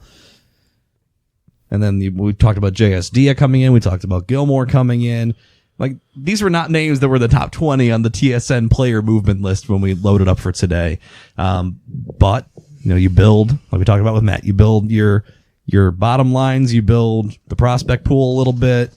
And then we talked about JSD coming in. We talked about Gilmore coming in. Like, these were not names that were the top 20 on the TSN player movement list when we loaded up for today. But, you build, like we talked about with Matt, you build your bottom lines, you build the prospect pool a little bit,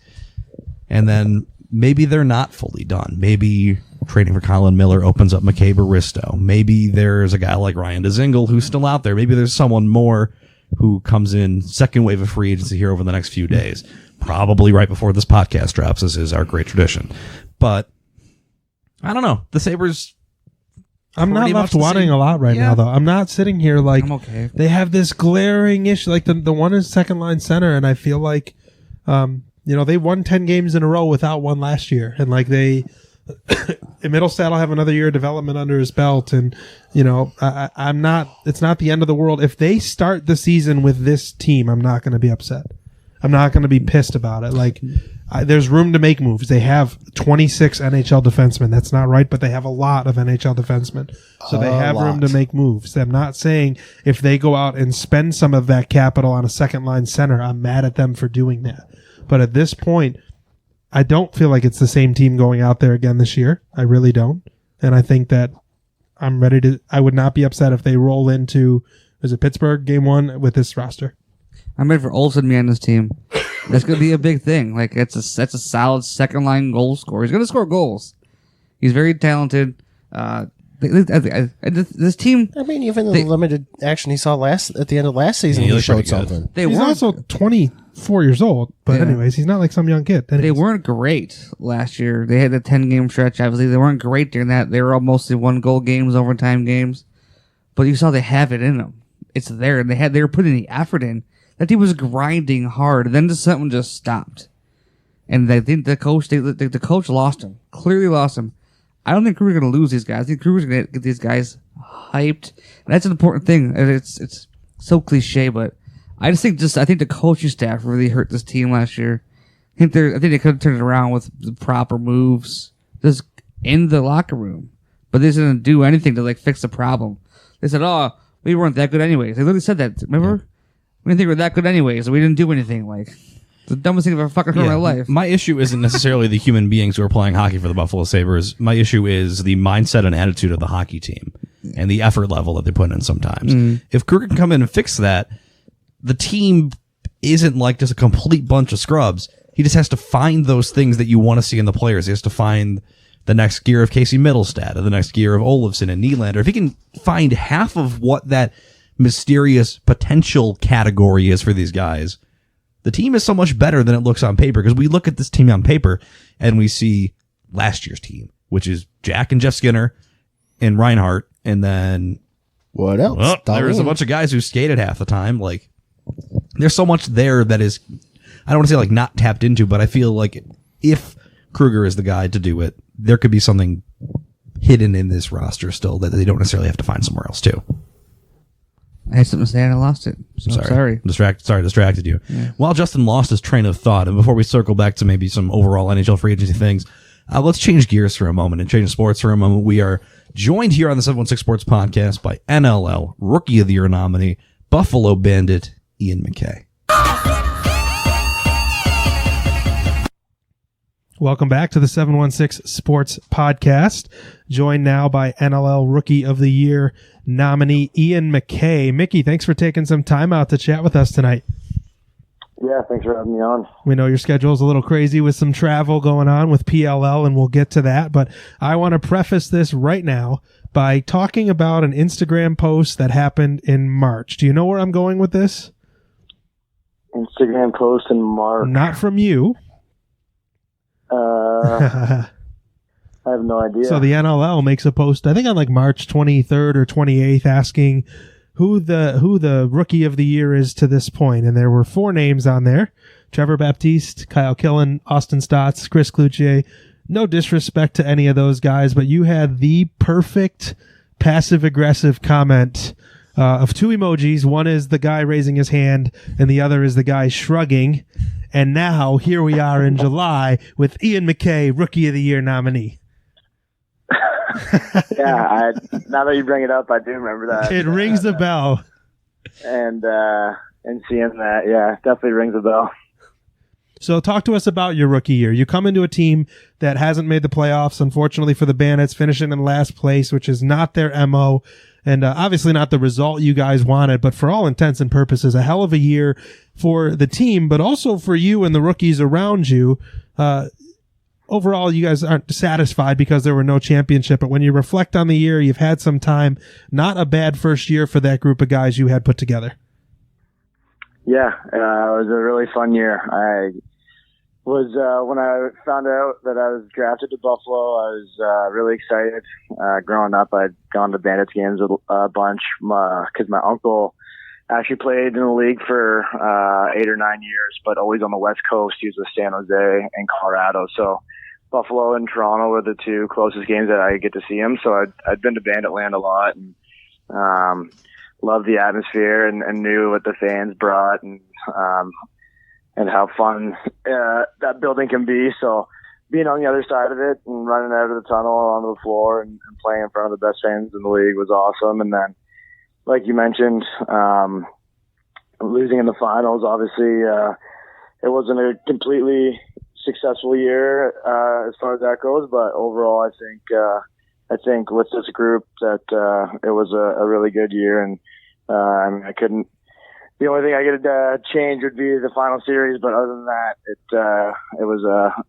and then maybe they're not fully done. Maybe trading for Colin Miller opens up MacKay Baristo. Maybe there's a guy like Ryan Dzingel who's still out there. Maybe there's someone more who comes in second wave of free agency here over the next few days. Probably right before this podcast drops, as is our great tradition. But I don't know. The Sabres, I'm not pretty much left the wanting same. a lot right Yeah. now, though. I'm not sitting here like I'm okay. they have this glaring issue. Like the one is second line center, and I feel like, they won 10 games in a row without one last year, and like they. Middlestad will have another year of development under his belt, and I'm not. It's not the end of the world if they start the season with this team. I'm not going to be upset. I'm not going to be pissed about it. Like, there's room to make moves. They have 26 NHL defensemen. That's not right, but they have a lot of NHL defensemen, so they have room to make moves. I'm not saying if they go out and spend some of that capital on a second line center, I'm mad at them for doing that. But at this point, I don't feel like it's the same team going out there again this year. I really don't. And I think that I'm ready to, I would not be upset if they roll into, is it Pittsburgh game one with this roster? I'm ready for Olsen to be on this team. That's going to be a big thing. Like, that's a solid second line goal scorer. He's going to score goals. He's very talented. This team, I mean, even in the limited action he saw at the end of last season, Yeah, he he looked showed pretty good. something. they He's weren't also 24 years old, but Yeah. anyways, he's not like some young kid. They Anyways. weren't great last year. They had a 10-game stretch, obviously. They weren't great during that. They were all mostly one-goal games, overtime games. but you saw they have it in them. It's there, and they were putting the effort in. That team was grinding hard. And then something just stopped, and I think the coach lost him. Clearly lost him. I don't think Kruger's going to lose these guys. I think Kruger's going to get these guys hyped, and that's an important thing. It's so cliche, but I think the coaching staff really hurt this team last year. I think they could have turned it around with the proper moves just in the locker room, but they didn't do anything to like fix the problem. They said, "Oh, we weren't that good anyways." They literally said that. Remember, we didn't think we were that good anyways, so we didn't do anything. Like the dumbest thing I've ever fucking heard in my life. My issue isn't necessarily the human beings who are playing hockey for the Buffalo Sabres. My issue is the mindset and attitude of the hockey team and the effort level that they put in sometimes. If Kruger can come in and fix that, the team isn't like just a complete bunch of scrubs. He just has to find those things that you want to see in the players. He has to find the next gear of Casey Middlestad or the next gear of Olofsson and Nylander. If he can find half of what that mysterious potential category is for these guys, the team is so much better than it looks on paper, because we look at this team on paper and we see last year's team, which is Jack and Jeff Skinner and Reinhart, and then what else? Well, there's a bunch of guys who skated half the time. Like, there's so much there that is, I don't want to say like not tapped into, but I feel like if Kruger is the guy to do it, there could be something hidden in this roster still that they don't necessarily have to find somewhere else too. I had something to say and I lost it. So sorry. Distracted you. Yeah. While Justin lost his train of thought, and before we circle back to maybe some overall NHL free agency things, let's change gears for a moment and change sports for a moment. We are joined here on the 716 Sports Podcast by NLL Rookie of the Year nominee, Buffalo Bandit, Ian MacKay. Welcome back to the 716 Sports Podcast. Joined now by NLL Rookie of the Year nominee Ian MacKay. Mickey, thanks for taking some time out to chat with us tonight. Yeah, thanks for having me on. We know your schedule is a little crazy with some travel going on with PLL, and we'll get to that. But I want to preface this right now by talking about an Instagram post that happened in March. Do you know where I'm going with this? Instagram post in March. Not from you. I have no idea. So the NLL makes a post, I think on like March 23rd or 28th, asking who the Rookie of the Year is to this point. And there were 4 names on there: Trevor Baptiste, Kyle Killen, Austin Stotts, Chris Cloutier. No disrespect to any of those guys, but you had the perfect passive-aggressive comment of 2 emojis. One is the guy raising his hand, and the other is the guy shrugging. And now, here we are in July with Ian MacKay, Rookie of the Year nominee. Yeah, now that you bring it up, I do remember that. It rings a bell. And seeing that, yeah, definitely rings a bell. So talk to us about your rookie year. You come into a team that hasn't made the playoffs, unfortunately for the Bandits, finishing in last place, which is not their MO, and obviously not the result you guys wanted, but for all intents and purposes, a hell of a year for the team, but also for you and the rookies around you. Overall, you guys aren't satisfied because there were no championship, but when you reflect on the year, you've had some time. Not a bad first year for that group of guys you had put together. Yeah, it was a really fun year. I was when I found out that I was drafted to Buffalo, I was really excited. Growing up, I'd gone to Bandits games a bunch because my uncle actually played in the league for 8 or 9 years, but always on the West Coast. He was with San Jose and Colorado. So Buffalo and Toronto were the 2 closest games that I get to see him. So I'd been to Banditland a lot and loved the atmosphere and knew what the fans brought and how fun that building can be. So being on the other side of it and running out of the tunnel onto the floor and playing in front of the best fans in the league was awesome. And then, like you mentioned, losing in the finals, obviously, it wasn't a completely successful year as far as that goes. But overall, I think with this group that it was a really good year. And I mean, the only thing I could change would be the final series. But other than that, it was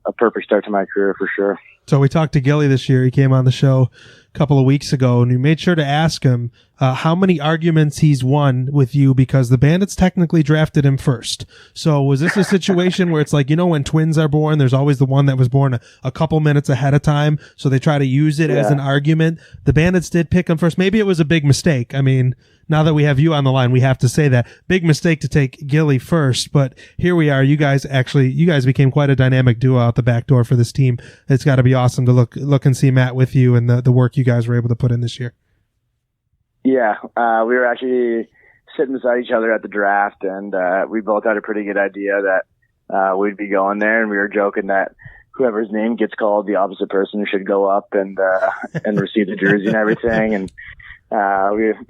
a perfect start to my career for sure. So we talked to Gilly this year. He came on the show couple of weeks ago, and we made sure to ask him how many arguments he's won with you because the Bandits technically drafted him first. So was this a situation where it's like, when twins are born, there's always the one that was born a couple minutes ahead of time, so they try to use it as an argument? The Bandits did pick him first. Maybe it was a big mistake. I mean, now that we have you on the line, we have to say that. Big mistake to take Gilly first, but here we are. You guys became quite a dynamic duo out the back door for this team. It's got to be awesome to look and see Matt with you and the work you guys were able to put in this year. Yeah, we were actually sitting beside each other at the draft, and we both had a pretty good idea that we'd be going there, and we were joking that whoever's name gets called, the opposite person should go up and receive the jersey and everything. And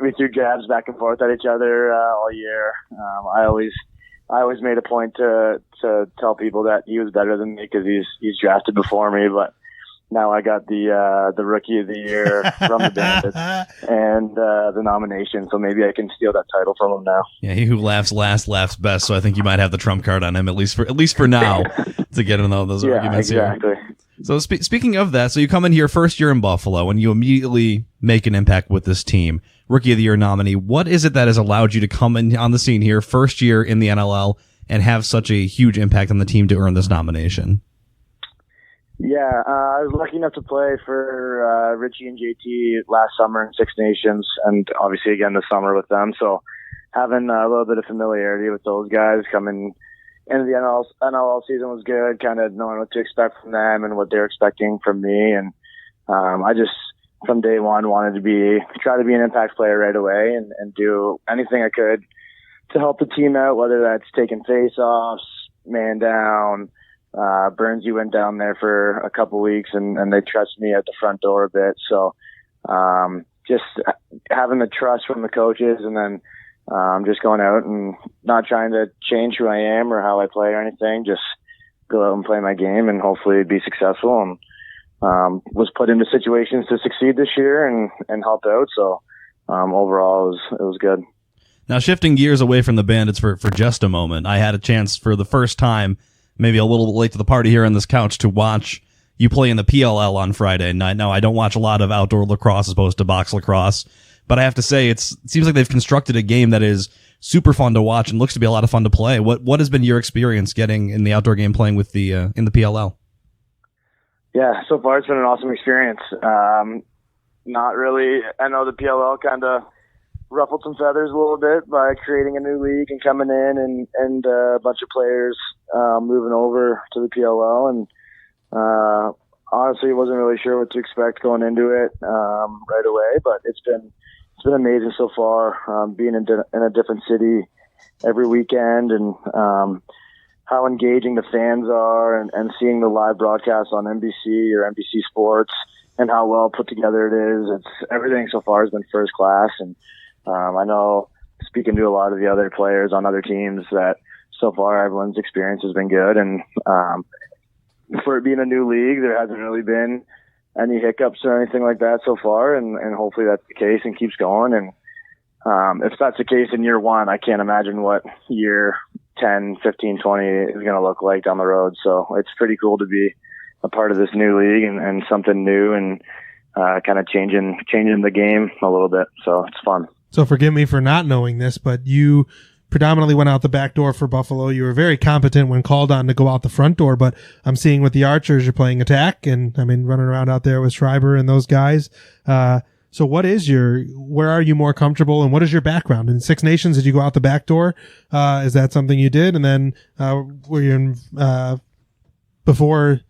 we threw jabs back and forth at each other all year. I always made a point to tell people that he was better than me because he's drafted before me, but now I got the Rookie of the Year from the Bandits and the nomination, so maybe I can steal that title from him now. Yeah, he who laughs last laughs best. So I think you might have the trump card on him at least for now to get in all those arguments exactly. here. So speaking of that, so you come in here first year in Buffalo and you immediately make an impact with this team. Rookie of the Year nominee. What is it that has allowed you to come in on the scene here, first year in the NLL, and have such a huge impact on the team to earn this nomination? Yeah, I was lucky enough to play for Richie and JT last summer in Six Nations, and obviously again this summer with them. So having a little bit of familiarity with those guys coming into the NLL season was good, kind of knowing what to expect from them and what they're expecting from me. And I just, from day one, wanted to try to be an impact player right away and do anything I could to help the team out, whether that's taking face-offs, man down. Burnsy went down there for a couple weeks and they trust me at the front door a bit. So, just having the trust from the coaches and then, just going out and not trying to change who I am or how I play or anything, just go out and play my game and hopefully be successful, and, was put into situations to succeed this year and help out. So, overall it was good. Now, shifting gears away from the Bandits for just a moment, I had a chance for the first time, maybe a little bit late to the party here on this couch, to watch you play in the PLL on Friday night. Now, I don't watch a lot of outdoor lacrosse as opposed to box lacrosse, but I have to say it seems like they've constructed a game that is super fun to watch and looks to be a lot of fun to play. What has been your experience getting in the outdoor game playing with the in the PLL? Yeah, so far it's been an awesome experience. Not really. I know the PLL kind of ruffled some feathers a little bit by creating a new league and coming in and a bunch of players moving over to the PLL, and honestly wasn't really sure what to expect going into it right away, but it's been amazing so far, being in a different city every weekend, and how engaging the fans are, and seeing the live broadcasts on NBC or NBC Sports and how well put together it is. Everything so far has been first class, and I know, speaking to a lot of the other players on other teams, that so far everyone's experience has been good. And for it being a new league, there hasn't really been any hiccups or anything like that so far. And hopefully that's the case and keeps going. And if that's the case in year one, I can't imagine what year 10, 15, 20 is going to look like down the road. So it's pretty cool to be a part of this new league and something new, and kind of changing the game a little bit. So it's fun. So forgive me for not knowing this, but you predominantly went out the back door for Buffalo. You were very competent when called on to go out the front door, but I'm seeing with the Archers, you're playing attack, and I mean, running around out there with Schreiber and those guys. So where are you more comfortable, and what is your background? In Six Nations, did you go out the back door? Is that something you did? And then, were you in, before,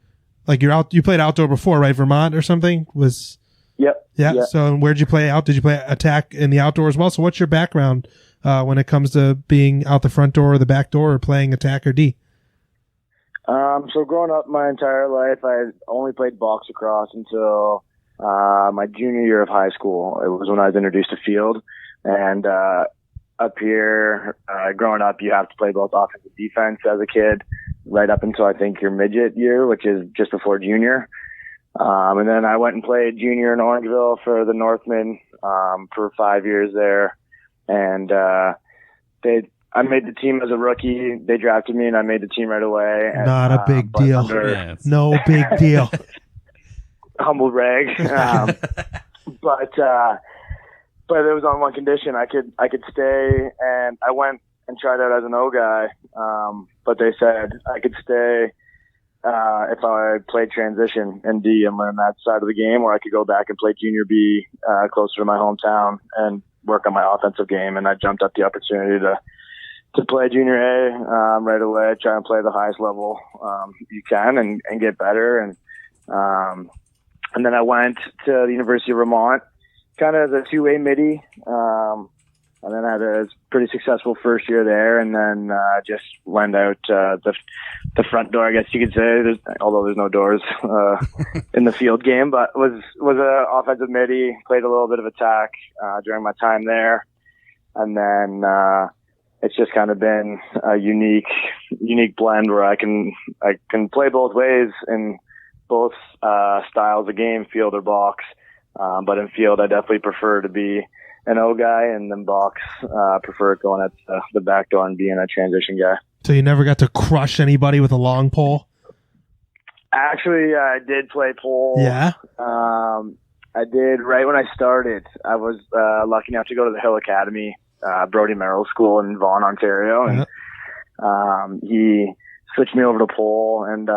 like you played outdoor before, right? Vermont or something Yep. Yeah. So where'd you play out? Did you play attack in the outdoor as well? So what's your background when it comes to being out the front door or the back door or playing attack or D? So growing up my entire life, I only played box lacrosse until my junior year of high school. It was when I was introduced to field. And up here, growing up, you have to play both offense and defense as a kid, right up until I think your midget year, which is just before junior. And then I went and played junior in Orangeville for the Northmen, for 5 years there. And, I made the team as a rookie. They drafted me and I made the team right away. And, not a big deal. No big deal. Humble brag. but it was on one condition. I could stay, and I went and tried out as an O guy. But they said I could stay if I played transition and D and learn that side of the game, or I could go back and play junior B closer to my hometown and work on my offensive game. And I jumped up the opportunity to play junior A right away, try and play the highest level you can and get better. And then I went to the University of Vermont, kind of as a two-way midi, and then I had a pretty successful first year there, and then just went out the front door, I guess you could say, although there's no doors in the field game, but was a offensive midi, played a little bit of attack during my time there, and then it's just kind of been a unique blend where I can play both ways in both styles of game, field or box. But in field, I definitely prefer to be an O guy, and then box, prefer going at the back door and being a transition guy. So you never got to crush anybody with a long pole? Actually, I did play pole. Yeah. I did right when I started. I was lucky enough to go to the Hill Academy, Brody Merrill School in Vaughan, Ontario, and he switched me over to pole, and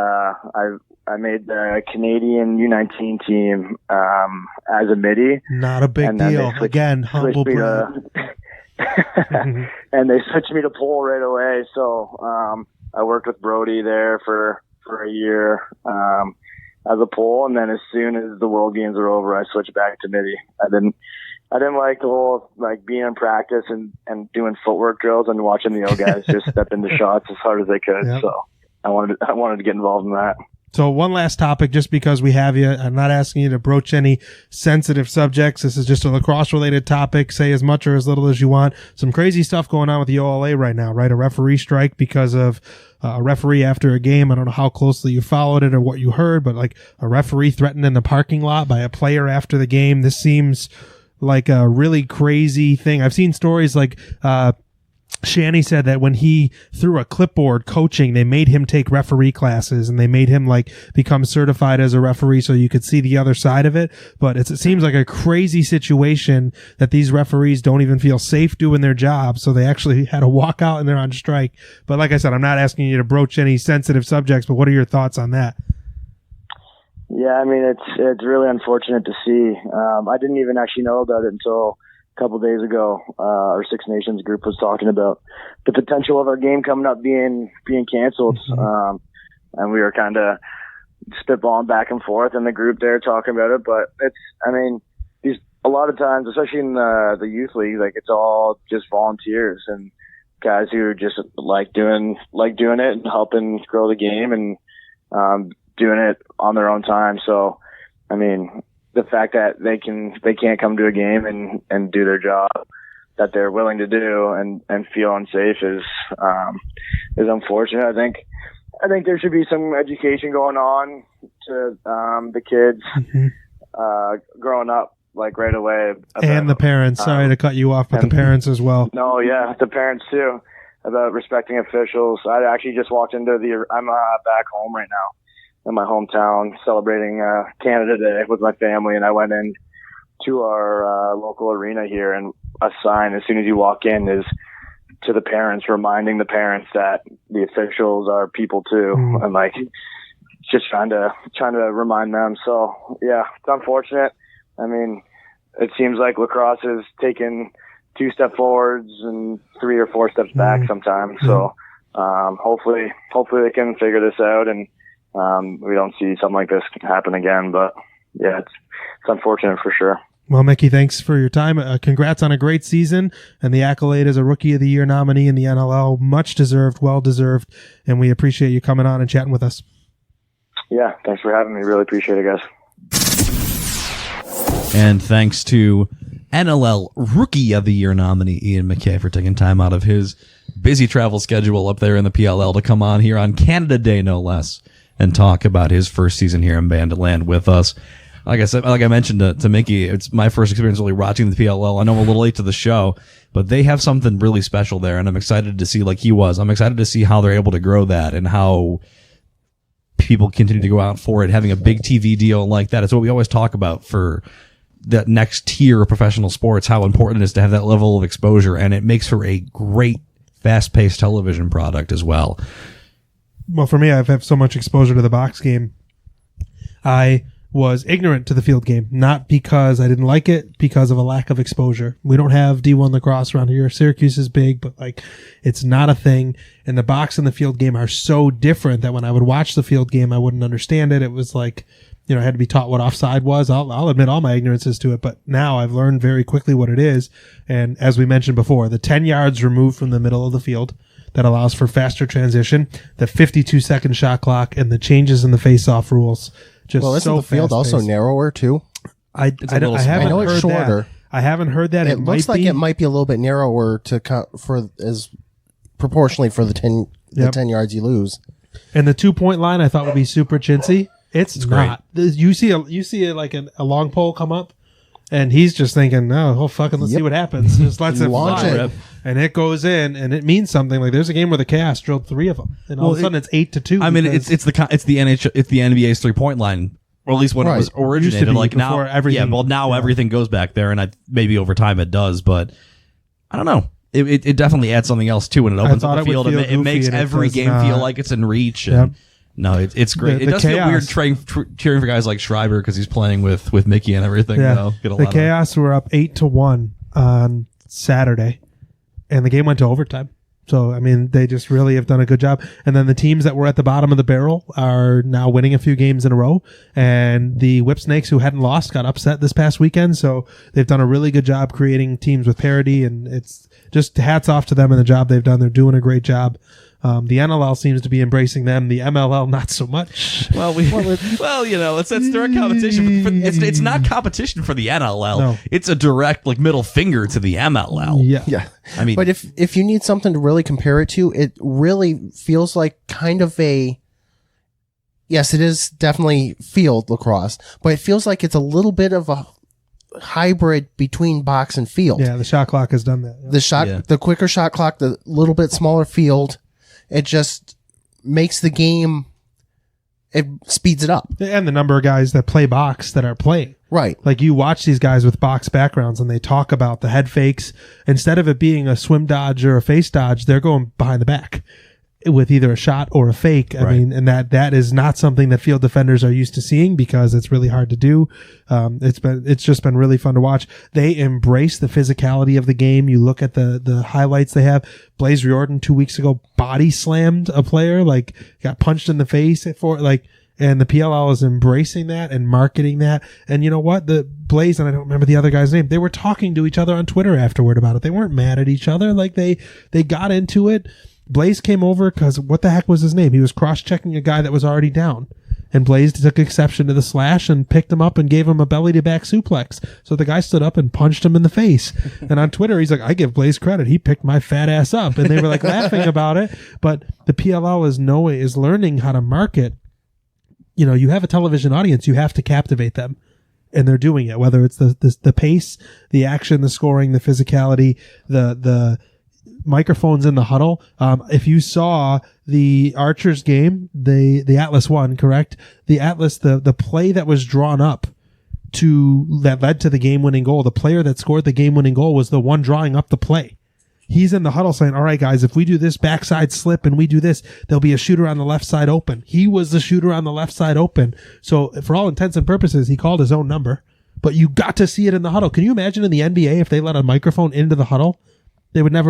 I made the Canadian U19 team as a midi. Not a big deal. Again, humble brag. And they switched me to pole right away. So I worked with Brody there for a year as a pole, and then as soon as the World Games were over, I switched back to midi. I didn't like the whole being in practice and doing footwork drills and watching the old guys just step into shots as hard as they could. Yep. So I wanted to get involved in that. So one last topic, just because we have you. I'm not asking you to broach any sensitive subjects. This is just a lacrosse-related topic. Say as much or as little as you want. Some crazy stuff going on with the OLA right now, right? A referee strike because of a referee after a game. I don't know how closely you followed it or what you heard, but a referee threatened in the parking lot by a player after the game. This seems like a really crazy thing. I've seen stories Shanny said that when he threw a clipboard coaching, they made him take referee classes and they made him become certified as a referee so you could see the other side of it. But it seems like a crazy situation that these referees don't even feel safe doing their job. So they actually had to walk out and they're on strike. But like I said, I'm not asking you to broach any sensitive subjects, but what are your thoughts on that? Yeah, I mean, it's really unfortunate to see. I didn't even actually know about it until a couple of days ago. Our Six Nations group was talking about the potential of our game coming up being canceled. Mm-hmm. And we were kind of spitballing back and forth in the group there talking about it. But a lot of times, especially in the youth league, it's all just volunteers and guys who just like doing it and helping grow the game and doing it on their own time. So, I mean, the fact that they can't come to a game and do their job that they're willing to do and feel unsafe is unfortunate. I think there should be some education going on to the kids growing up right away. And the parents. Sorry to cut you off, but the parents as well. No, yeah, the parents too, about respecting officials. I actually just walked into I'm back home right now in my hometown celebrating Canada Day with my family, and I went in to our local arena here, and a sign as soon as you walk in is to the parents, reminding the parents that the officials are people too, and just trying to remind them. So yeah, it's unfortunate. I mean, it seems like lacrosse is taking 2 steps forwards and 3 or 4 steps back sometimes. So hopefully they can figure this out and we don't see something like this happen again. But yeah, it's unfortunate for sure. Well, MacKay, thanks for your time. Congrats on a great season and the accolade as a Rookie of the Year nominee in the NLL. Much deserved, well deserved, and we appreciate you coming on and chatting with us. Yeah, thanks for having me. Really appreciate it, guys. And thanks to NLL Rookie of the Year nominee Ian MacKay for taking time out of his busy travel schedule up there in the PLL to come on here on Canada Day, no less, and talk about his first season here in Banditland with us. Like I mentioned to MacKay, it's my first experience really watching the PLL. I know I'm a little late to the show, but they have something really special there, and I'm excited to see, like he was, I'm excited to see how they're able to grow that and how people continue to go out for it, having a big TV deal like that. It's what we always talk about for that next tier of professional sports, how important it is to have that level of exposure, and it makes for a great fast-paced television product as well. Well, for me, I've had so much exposure to the box game. I was ignorant to the field game, not because I didn't like it, because of a lack of exposure. We don't have D1 lacrosse around here. Syracuse is big, but like it's not a thing. And the box and the field game are so different that when I would watch the field game, I wouldn't understand it. It was like, I had to be taught what offside was. I'll admit all my ignorances to it, but now I've learned very quickly what it is. And as we mentioned before, the 10 yards removed from the middle of the field that allows for faster transition, the 52-second shot clock, and the changes in the face-off rules. Just Well, isn't so the field also fast-paced. narrower too? I haven't I know it's heard shorter. that. I haven't heard that. It looks like it might be a little bit narrower to count for as proportionally for the 10 yards you lose. And the 2-point line I thought would be super chintzy. It's not. You see a long pole come up, and he's just thinking, "Oh, fucking, let's see what happens." Just lets it Launch fly, it. and it goes in, and it means something. Like there's a game where the Chaos drilled 3 of them, and all of a sudden it's 8-2. I mean, because- it's the NHL, it's the NBA's 3-point line, or at least when it was Right. originated. Used to be Like now, before everything- now everything goes back there, and maybe over time it does, but I don't know. It definitely adds something else too when it opens thought up the it would field. feel It makes goofy, and it every does game not. feel like it's in reach. And Yep. no, it's great. The It does feel Chaos. weird cheering for guys like Schreiber because he's playing with Mickey and everything. yeah. Though. Get a The lot Chaos were up 8-1 on Saturday, and the game went to overtime. So, I mean, they just really have done a good job. And then the teams that were at the bottom of the barrel are now winning a few games in a row. And the Whipsnakes, who hadn't lost, got upset this past weekend. So they've done a really good job creating teams with parity. And it's just hats off to them and the job they've done. They're doing a great job. The NLL seems to be embracing them. The MLL, not so much. Well, it's direct competition. It's not competition for the NLL. No. It's a direct middle finger to the MLL. Yeah. I mean, But if you need something to really compare it to, it really feels like kind of yes, it is definitely field lacrosse, but it feels like it's a little bit of a hybrid between box and field. Yeah, the shot clock has done that. The the quicker shot clock, the little bit smaller field, it just makes the game, it speeds it up. And the number of guys that play box that are playing. Right. Like you watch these guys with box backgrounds and they talk about the head fakes. Instead of it being a swim dodge or a face dodge, they're going behind the back with either a shot or a fake. I mean, and that is not something that field defenders are used to seeing because it's really hard to do. It's just been really fun to watch. They embrace the physicality of the game. You look at the highlights they have. Blaze Riordan 2 weeks ago body slammed a player, got punched in the face and the PLL is embracing that and marketing that. And you know what? The Blaze, and I don't remember the other guy's name, they were talking to each other on Twitter afterward about it. They weren't mad at each other. They got into it. Blaze came over because what the heck was his name? He was cross-checking a guy that was already down. And Blaze took exception to the slash and picked him up and gave him a belly-to-back suplex. So the guy stood up and punched him in the face. And on Twitter, he's like, I give Blaze credit. He picked my fat ass up. And they were laughing about it. But the PLL is learning how to market. You have a television audience. You have to captivate them. And they're doing it, whether it's the pace, the action, the scoring, the physicality, the microphones in the huddle. If you saw the Archers game, the Atlas won, correct? The Atlas, the play that was drawn up that led to the game-winning goal, the player that scored the game-winning goal was the one drawing up the play. He's in the huddle saying, all right, guys, if we do this backside slip and we do this, there'll be a shooter on the left side open. He was the shooter on the left side open. So for all intents and purposes, he called his own number, but you got to see it in the huddle. Can you imagine in the NBA if they let a microphone into the huddle?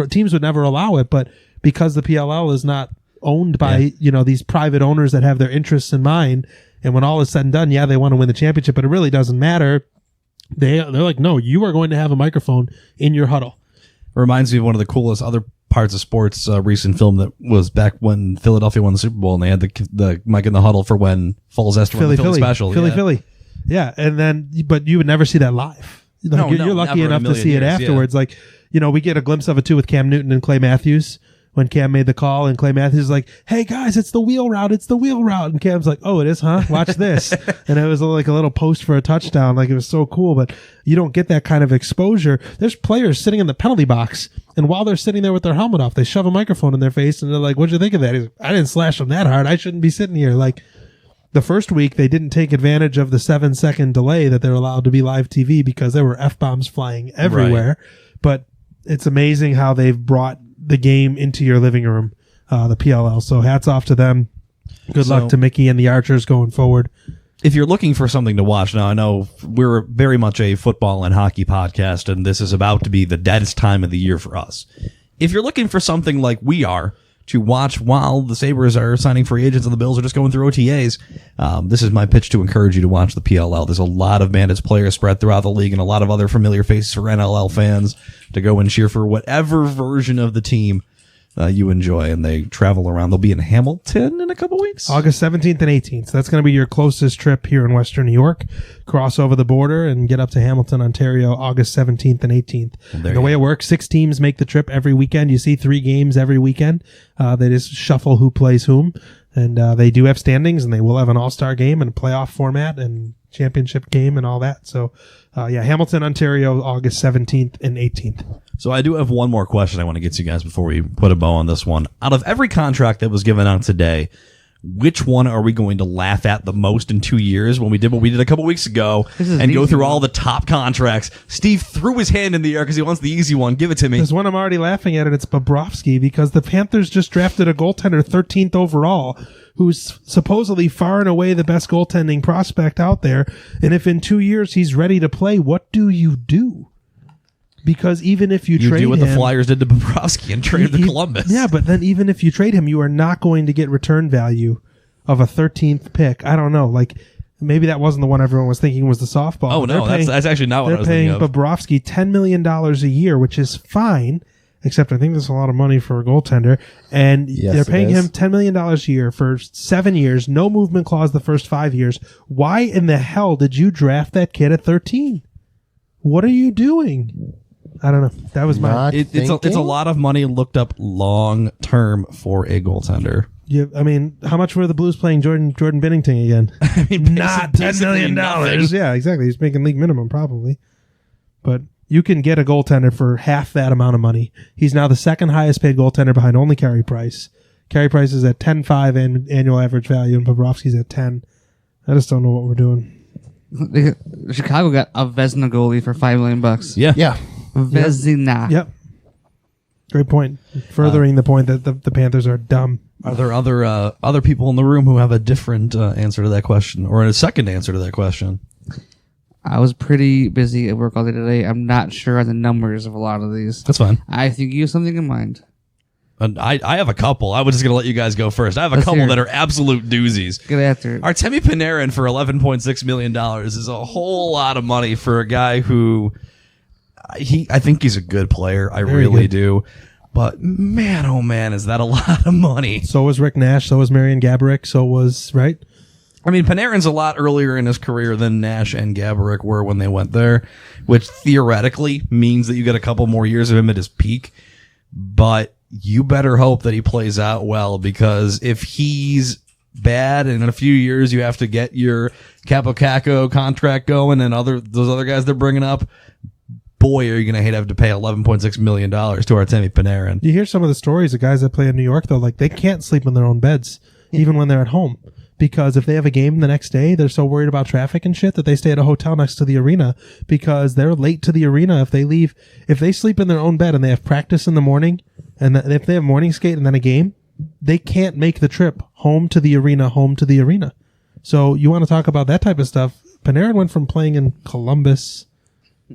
Teams would never allow it, but because the PLL is not owned by, these private owners that have their interests in mind, and when all is said and done, they want to win the championship, but it really doesn't matter. They're like, no, you are going to have a microphone in your huddle. It reminds me of one of the coolest other parts of sports recent film that was back when Philadelphia won the Super Bowl and they had the mic in the huddle for when Foles asked to run the Philly special. Philly. Yeah, and then, but you would never see that live. You're lucky enough to see it afterwards. Yeah. We get a glimpse of it too with Cam Newton and Clay Matthews when Cam made the call and Clay Matthews is like, hey guys, it's the wheel route. And Cam's like, oh, it is, huh? Watch this. And it was like a little post for a touchdown. It was so cool, but you don't get that kind of exposure. There's players sitting in the penalty box and while they're sitting there with their helmet off, they shove a microphone in their face and they're like, what'd you think of that? He's like, I didn't slash them that hard. I shouldn't be sitting here. The the first week they didn't take advantage of the 7-second delay that they're allowed to be live TV because there were F-bombs flying everywhere. Right. But it's amazing how they've brought the game into your living room, the PLL. So hats off to them. Good luck to Mickey and the Archers going forward. If you're looking for something to watch, now I know we're very much a football and hockey podcast, and this is about to be the deadest time of the year for us. If you're looking for something like we are to watch while the Sabres are signing free agents and the Bills are just going through OTAs, this is my pitch to encourage you to watch the PLL. There's a lot of Bandits players spread throughout the league and a lot of other familiar faces for NLL fans to go and cheer for whatever version of the team you enjoy, and they travel around. They'll be in Hamilton in a couple weeks. August 17th and 18th. So that's going to be your closest trip here in Western New York. Cross over the border and get up to Hamilton, Ontario, August 17th and 18th. And the way it works, 6 teams make the trip every weekend. You see 3 games every weekend. They just shuffle who plays whom. And they do have standings, and they will have an all-star game and a playoff format and championship game and all that. So, Hamilton, Ontario, August 17th and 18th. So I do have one more question I want to get to you guys before we put a bow on this one. Out of every contract that was given out today, which one are we going to laugh at the most in 2 years when we did what we did a couple weeks ago and go through all the top contracts? Steve threw his hand in the air because he wants the easy one. Give it to me. There's one I'm already laughing at, and it's Bobrovsky, because the Panthers just drafted a goaltender 13th overall who's supposedly far and away the best goaltending prospect out there. And if in 2 years he's ready to play, what do you do? Because even if you trade him... You do what the Flyers did to Bobrovsky and traded to Columbus. Yeah, but then even if you trade him, you are not going to get return value of a 13th pick. I don't know. Like, maybe that wasn't the one everyone was thinking was the softball. Oh, no, that's actually not what I was thinking of. They're paying Bobrovsky $10 million a year, which is fine, except I think that's a lot of money for a goaltender. And they're paying him $10 million a year for 7 years, no movement clause the first 5 years. Why in the hell did you draft that kid at 13? What are you doing? I don't know. That was my... It's a lot of money looked up long term for a goaltender. Yeah, I mean, how much were the Blues paying Jordan Binnington again? I mean, not $10 million. Yeah, exactly. He's making league minimum probably. But you can get a goaltender for half that amount of money. He's now the second highest paid goaltender behind only Carey Price. Carey Price is at 10.5 and annual average value, and Bobrovsky's at 10. I just don't know what we're doing. Chicago got a Vezina goalie for $5 million. Yeah. Vezina. Yep. Great point. Furthering the point that the Panthers are dumb. Are there other people in the room who have a different answer to that question, or a second answer to that question? I was pretty busy at work all day today. I'm not sure on the numbers of a lot of these. That's fine. I think you have something in mind. I have a couple. I was just going to let you guys go first. I have a couple that are absolute doozies. Get after it. Artemi Panarin for $11.6 million is a whole lot of money for a guy who... I think he's a good player. I really do. But man, oh man, is that a lot of money. So was Rick Nash. So was Marian Gaborik. So was, right? I mean, Panarin's a lot earlier in his career than Nash and Gaborik were when they went there, which theoretically means that you get a couple more years of him at his peak. But you better hope that he plays out well, because if he's bad and in a few years you have to get your Capo Caco contract going and those other guys they're bringing up, boy, are you going to have to pay $11.6 million to Artemi Panarin. You hear some of the stories of guys that play in New York, though, like they can't sleep in their own beds, even when they're at home. Because if they have a game the next day, they're so worried about traffic and shit that they stay at a hotel next to the arena because they're late to the arena if they sleep in their own bed and they have practice in the morning, and if they have morning skate and then a game, they can't make the trip home to the arena. So you want to talk about that type of stuff. Panarin went from playing in Columbus...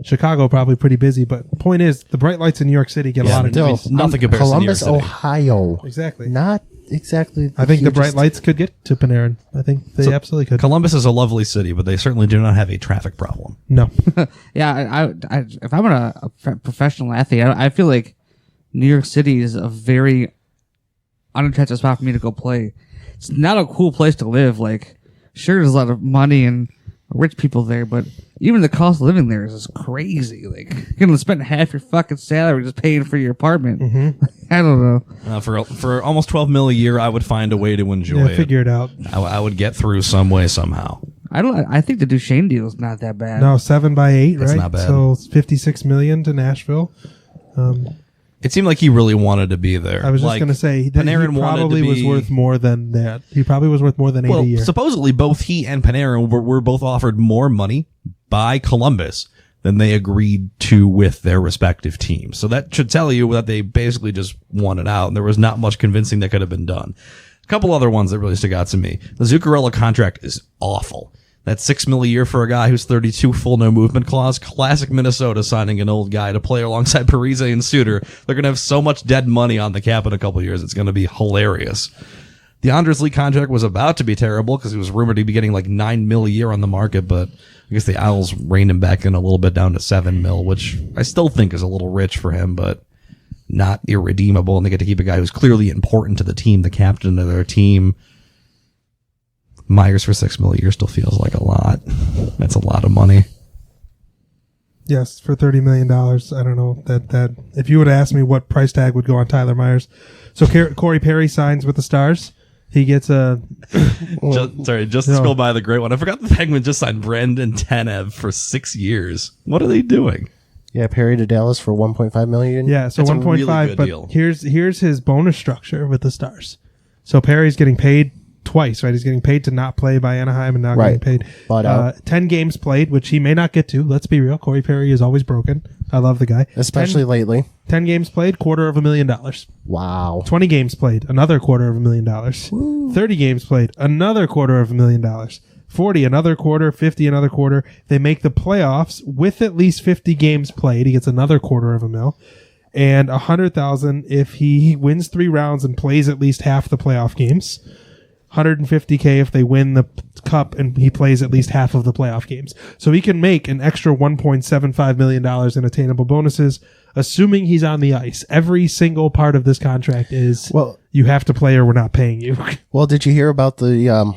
Chicago probably pretty busy, but the point is the bright lights in New York City get a lot of noise. Nothing compares to New York Columbus, City. Ohio. Exactly. Not exactly. I think the bright lights could get to Panarin. I think they absolutely could. Columbus is a lovely city, but they certainly do not have a traffic problem. No. Yeah, I if I'm a professional athlete, I feel like New York City is a very unattractive spot for me to go play. It's not a cool place to live. Like, sure, there's a lot of money and rich people there, but even the cost of living there is crazy. Like, you're gonna spend half your fucking salary just paying for your apartment. Mm-hmm. I don't know. For almost $12 million a year, I would find a way to enjoy it. Figure it out. I would get through some way somehow. I think the Duchesne deal is not that bad. No, 7 by 8, That's right? not bad. So it's $56 million to Nashville. It seemed like he really wanted to be there. I was just Like, going to say that Panarin he wanted probably to was be- worth more than that. He probably was worth more than 80 a year. supposedly both he and Panarin were both offered more money by Columbus than they agreed to with their respective teams. So that should tell you that they basically just wanted out, and there was not much convincing that could have been done. A couple other ones that really stuck out to me. The Zuccarello contract is awful. That's $6 million a year for a guy who's 32, full no movement clause. Classic Minnesota signing an old guy to play alongside Parise and Suter. They're going to have so much dead money on the cap in a couple of years. It's going to be hilarious. The Andres Lee contract was about to be terrible because he was rumored to be getting like $9 million a year on the market, but I guess the Owls reined him back in a little bit down to $7 million, which I still think is a little rich for him, but not irredeemable. And they get to keep a guy who's clearly important to the team, the captain of their team. Myers for $6 million a year still feels like a lot. That's a lot of money. Yes, for $30 million. I don't know that if you would have asked me what price tag would go on Tyler Myers. So Corey Perry signs with the Stars. He gets a Just scroll by the great one. I forgot the Penguins just signed Brandon Tanev for 6 years. What are they doing? Yeah, Perry to Dallas for $1.5 million. Yeah, so That's a 1.5. really good But deal. here's his bonus structure with the Stars. So Perry's getting paid twice, right? He's getting paid to not play by Anaheim and now getting paid. But 10 games played, which he may not get to. Let's be real. Corey Perry is always broken. I love the guy. especially lately. 10 games played, $250,000. Wow. 20 games played, another $250,000. 30 games played, another $250,000. 40, another quarter. 50, another quarter. They make the playoffs with at least 50 games played. He gets another $250,000. And $100,000 if he wins 3 rounds and plays at least half the playoff games. $150K if they win the cup and he plays at least half of the playoff games. So he can make an extra $1.75 million in attainable bonuses, assuming he's on the ice. Every single part of this contract is, you have to play or we're not paying you. Well, did you hear about the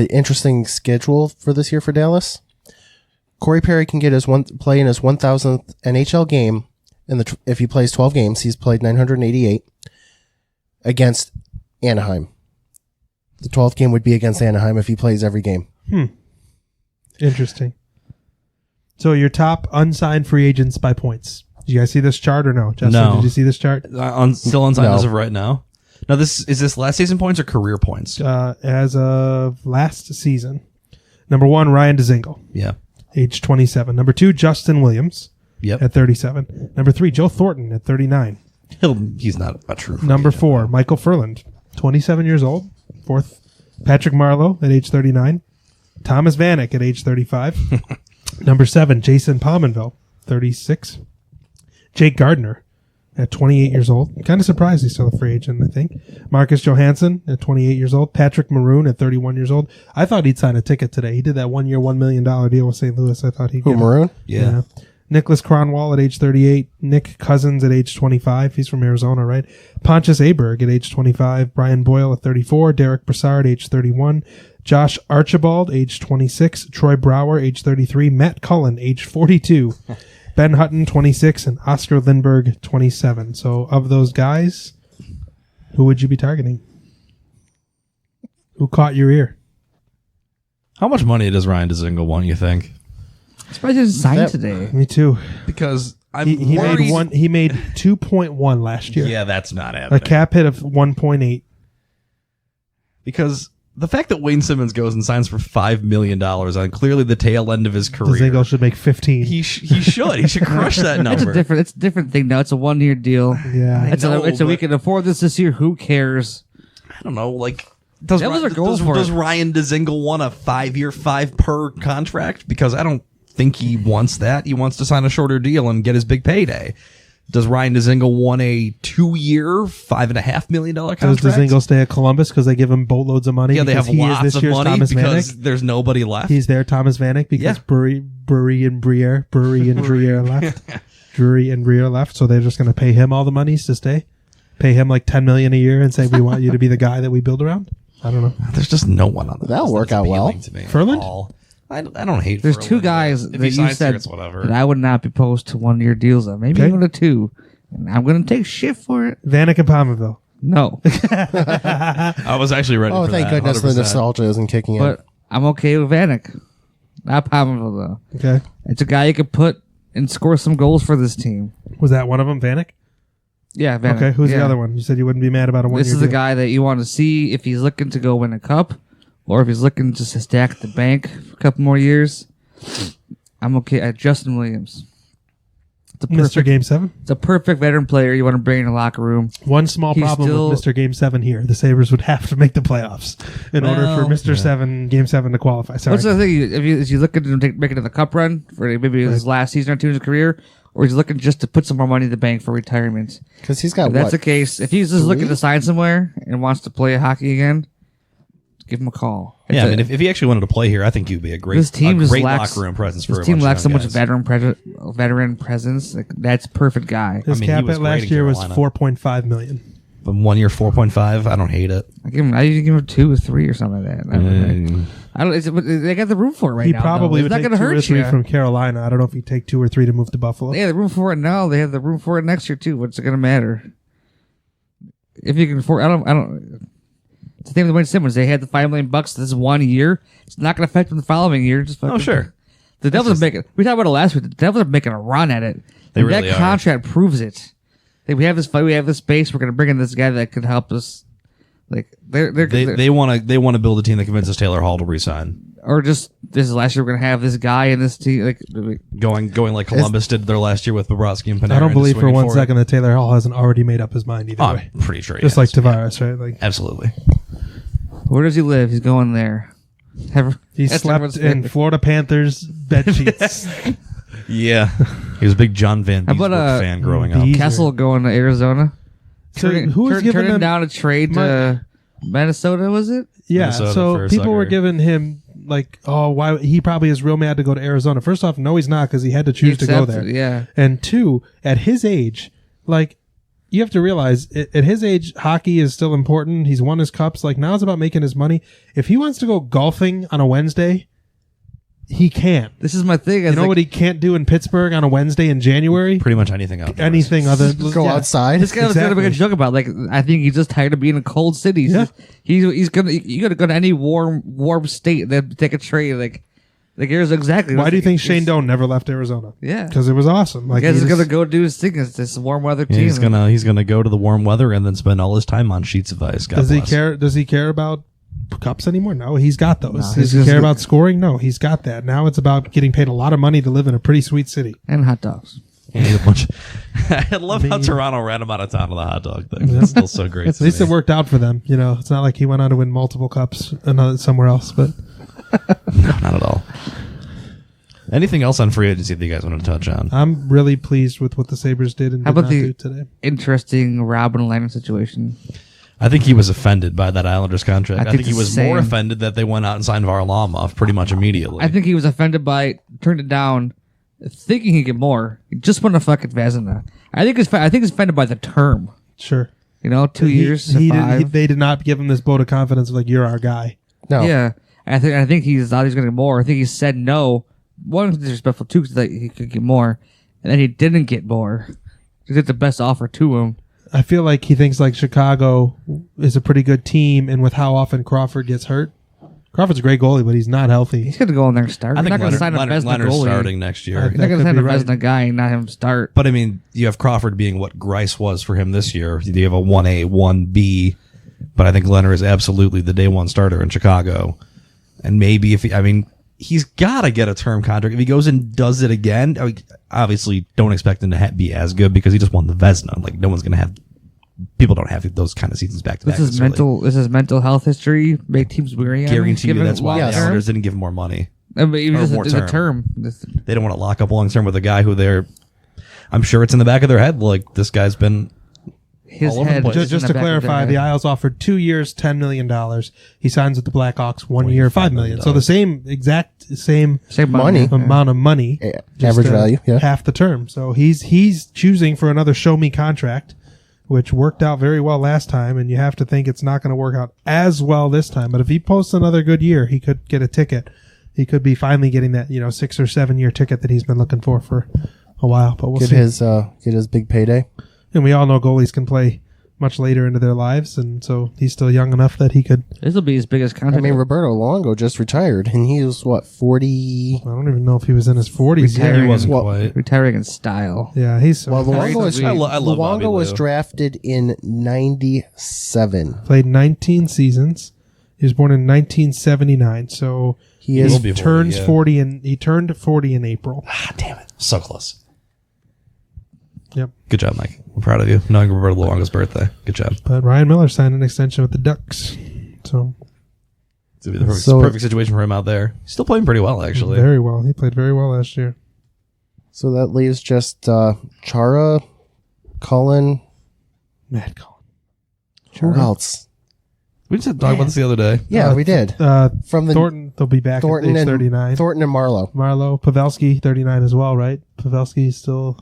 interesting schedule for this year for Dallas? Corey Perry can get play in his 1,000th NHL game, if he plays 12 games. He's played 988 against Anaheim. The 12th game would be against Anaheim if he plays every game. Interesting. So your top unsigned free agents by points. Did you guys see this chart or no? Justin, No. did you see this chart? Still unsigned No. as of right now. Now, is this last season points or career points? As of last season. Number 1, Ryan Dzingel, Yeah. age 27. Number 2, Justin Williams Yep. at 37. Number 3, Joe Thornton at 39. He's not a true free Number agent. 4, Michael Furland, 27 years old. 4th, Patrick Marleau at age 39. Thomas Vanek at age 35. Number 7, Jason Pominville, 36. Jake Gardner at 28 years old. Kind of surprised he's still a free agent, I think. Marcus Johansson at 28 years old. Patrick Maroon at 31 years old. I thought he'd sign a ticket today. He did that 1 year, $1 million deal with St. Louis. I thought he'd Who, get it. Maroon? Yeah. Nicholas Kronwall at age 38. Nick Cousins at age 25. He's from Arizona, right? Pontius Aberg at age 25. Brian Boyle at 34. Derek Brassard, age 31. Josh Archibald, age 26. Troy Brower, age 33. Matt Cullen, age 42. Ben Hutton, 26. And Oscar Lindbergh, 27. So of those guys, who would you be targeting? Who caught your ear? How much money does Ryan Dzingel want, you think? Surprised he didn't sign today. Me too. Because I'm He worried. made 2.1 last year. Yeah, that's not A happening. cap hit of 1.8. Because the fact that Wayne Simmons goes and signs for $5 million on clearly the tail end of his career, Dzingel should make 15. he should. He should crush that number. It's a different thing now. It's a 1 year deal. Yeah. It's we can afford this year. Who cares? I don't know. Like, does That was a goal for does it. Ryan Dzingel want a 5-year, 5 per contract? Because I don't think he wants that. He wants to sign a shorter deal and get his big payday. Does Ryan Dzingel want a 2-year, $5.5 million contract? Does Dzingel stay at Columbus because they give him boatloads of money? Yeah, they because have he is lots this of year's money Thomas because Vanek. there's nobody left. He's there, Thomas Vanek, because Yeah. Brewery and Briere left. Drury and Briere left, so they're just going to pay him all the monies to stay. Pay him like $10 million a year and say we want you to be the guy that we build around. I don't know. There's just no one on the That'll list work that's out well. appealing to me at Furland? all. I don't hate. There's Furland, 2 guys but that if he you signs said here, it's whatever. that I would not be opposed to 1 year deals on. Maybe Okay. even a 2. And I'm going to take shit for it. Vanek and Palmerville. No. I was actually ready. Oh, for thank that, goodness the 100%. nostalgia isn't kicking in. But I'm okay with Vanek. Not Palmerville, though. Okay. It's a guy you could put and score some goals for this team. Was that one of them, Vanek? Yeah, Vanna. Okay, who's Yeah. the other one? You said you wouldn't be mad about a 1 year This is the guy that you want to see if he's looking to go win a cup, or if he's looking just to stack the bank for a couple more years. I'm okay at Justin Williams. Mr. Game 7? It's a perfect veteran player you want to bring in the locker room. One small He's problem still- with Mr. Game 7 here. The Sabres would have to make the playoffs in order for Mr. 7, Game 7 to qualify. Sorry. What's the thing? Is he looking to make it to the cup run for maybe his last season or two in his career, or he's looking just to put some more money in the bank for retirement? Because he's got If that's what? the case, if he's just looking to sign somewhere and wants to play hockey again, give him a call. Yeah, I mean, if he actually wanted to play here, I think he'd be a great, This team just great lacks- locker room presence for This a team bunch lacks so of young much guys. veteran presence. Like, that's perfect guy. His I mean, he cap was at great last in year was Carolina. $4.5 million. But 1 year, 4.5. I don't hate it. I usually give him 2 or 3 or something like that. I don't. They got the room for it right He now. probably though. would It's not take going to 2 or hurt 3 you. from Carolina. I don't know if he'd take 2 or 3 to move to Buffalo. They have the room for it now. They have the room for it next year too. What's it going to matter? If you can afford, I don't. It's the same with Wayne Simmons. They had the $5 million this 1 year. It's not going to affect them the following year. Just fucking, sure. The Devils are making. We talked about it last week. The Devils are making a run at it. They And really that are. contract proves it. We have this fight. We have this space. We're going to bring in this guy that could help us. Like they're They want to build a team that convinces Taylor Hall to resign. or just this is last year. We're going to have this guy in this team. Like Going like Columbus did their last year with Bobrovsky and Panarin. I don't believe for swinging one it. second that Taylor Hall hasn't already made up his mind either Oh, way. I'm pretty sure he Just has. like Tavares, right? Like Absolutely. where does he live? He's going there. he That's slept everyone's in favorite. Florida Panthers bed sheets. Yeah. He was a big John Van How about, Beesbrook fan growing up. Bees- Castle going to Arizona. So who's giving turning them down a trade to Minnesota? Was it? Yeah, Minnesota so for a people were sucker. giving him like, oh, why he probably is real mad to go to Arizona. First off, no, he's not because he had to choose to go there. Accepted, yeah. And 2, at his age, like you have to realize at his age, hockey is still important. He's won his cups. Like now it's about making his money. If he wants to go golfing on a Wednesday, he can. This is my thing. You know what he can't do in Pittsburgh on a Wednesday in January? Pretty much anything else. Anything other Go yeah. outside. This guy was gonna make a Exactly. joke about. Like, I think he's just tired of being in cold cities. Yeah. He's gonna you gotta go to any warm state and then take a trade. Like here's exactly. Why do you think Shane Doan never left Arizona? Yeah. Because it was awesome. Like Guys he is just- gonna go do his thing. It's this warm weather Yeah, team. he's gonna go to the warm weather and then spend all his time on sheets of ice. God Does he bless. care? Does he care about cups anymore? No, he's got those. No, Does he's he just- care about scoring? No, he's got that. Now it's about getting paid a lot of money to live in a pretty sweet city. and hot dogs. He ate a bunch. I love how Toronto ran him out of town on the hot dog thing. That's still so great. At least it worked out for them. You know, it's not like he went on to win multiple cups somewhere else. But No, not at all. Anything else on free agency that you guys want to touch on? I'm really pleased with what the Sabres did and How did about not the- do today. Interesting Robin Lennon situation. I think he was offended by that Islanders contract. I think he the was same. more offended that they went out and signed Varlamov pretty much immediately. I think he was offended by turned it down, thinking he'd get more. He just wanted to fucking Vezina. I think he's offended by the term. Sure. You know, 2 years to He 5. they did not give him this vote of confidence of like, you're our guy. No. Yeah, I think he's thought he's going to get more. I think he said no. One, disrespectful. 2, because he could get more, and then he didn't get more. He did the best offer to him. I feel like he thinks like Chicago is a pretty good team, and with how often Crawford gets hurt, Crawford's a great goalie, but he's not healthy. He's going to go in there and start. I You're think not going to sign a Leonard's Vezina goalie. starting next year. I You're not going to That sign could a be right. Vezina guy and not him start. But I mean, you have Crawford being what Grice was for him this year. You have a 1A, 1B, but I think Leonard is absolutely the day one starter in Chicago. And maybe he's got to get a term contract. If he goes and does it again, I mean, obviously don't expect him to be as good because he just won the Vezina. Like no one's going to have. People don't have those kind of seasons back to back. This is mental. This is mental health history. Make teams weary. on him, Guarantee you give him that's why long the term. Islanders didn't give him more money. But even or just more it's a term. They don't want to lock up long term with a guy who I'm sure it's in the back of their head. Like this guy's been His all over the head. place. is Just in to the back of their clarify, head. the Isles offered 2 years, $10 million. He signs with the Blackhawks 1 year, $5 million. So the same Same Money. amount of money, Yeah, just, average value, yeah. half the term. So he's choosing for another show me contract, which worked out very well last time, and you have to think it's not going to work out as well this time. But if he posts another good year, he could get a ticket. He could be finally getting that 6 or 7 year ticket that he's been looking for a while. But we'll Get see. his big payday. And we all know goalies can play much later into their lives, and so he's still young enough that he could. This will be his biggest I contract. mean, Roberto Longo just retired, and he was, 40? I don't even know if he was in his 40s. Retiring yet. He wasn't Well, quite. retiring in style. Yeah, he's Well, Luongo was, I love Bobby Luongo was Lou. drafted in 97. played 19 seasons. He was born in 1979, so He will is be 40, turns yeah. 40 and he turned 40 in April. Ah, damn it. So close. Yep. Good job, Mike. I'm proud of you. Knowing Roberto Luongo's birthday. Good job. But Ryan Miller signed an extension with the Ducks, so It's gonna be the So- perfect situation for him out there. He's still playing pretty well, actually. very well. He played very well last year. So that leaves just Chara, Cullen, Matt Cullen. who else? We just had to talk about this the other day. Yeah, we did. From the Thornton, they'll be back Thornton at age and 39. Thornton and Marlowe. Marlowe, Pavelski, 39 as well, right? Pavelski's still...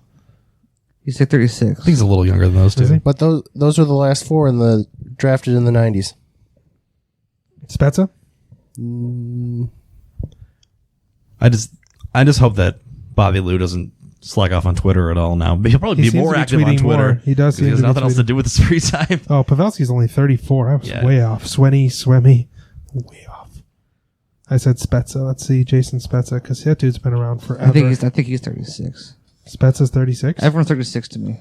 He's like 36. I think he's a little younger than those Is two. he? But those are the last four in the drafted in the 90s. Spezza? I just hope that Bobby Lou doesn't slack off on Twitter at all now. He'll probably He be seems more to be active on tweeting Twitter. more. He does 'cause seem He has to be nothing else to tweeting. do with his free time. Oh, Pavelski's only 34. I was Yeah. way off. Swemmy. Way off. I said Spezza. Let's see. Jason Spezza, because that dude's been around forever. I think he's 36. Spezza's 36? Everyone's 36 to me.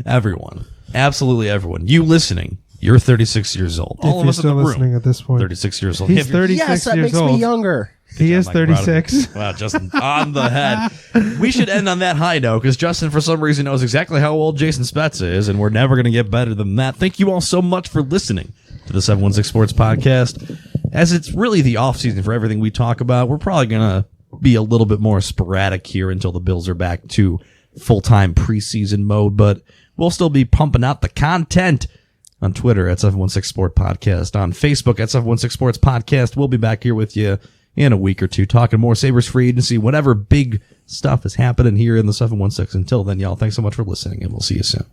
Everyone. Absolutely everyone. You listening. You're 36 years old. All If of you're us in still the listening room. at this point. 36 years old. He's If you're- 36 Yes, that years makes old. me younger. He is I'm proud of you. 36. Wow, Justin, on the head. We should end on that high note because Justin, for some reason, knows exactly how old Jason Spezza is, and we're never going to get better than that. Thank you all so much for listening to the 716 Sports Podcast. As it's really the off season for everything we talk about, we're probably going to be a little bit more sporadic here until the Bills are back to full-time preseason mode, but we'll still be pumping out the content on Twitter at 716 Sport Podcast, on Facebook at 716 Sports Podcast. We'll be back here with you in a week or two talking more Sabres free agency, whatever big stuff is happening here in the 716. Until then, y'all, thanks so much for listening, and we'll see you soon.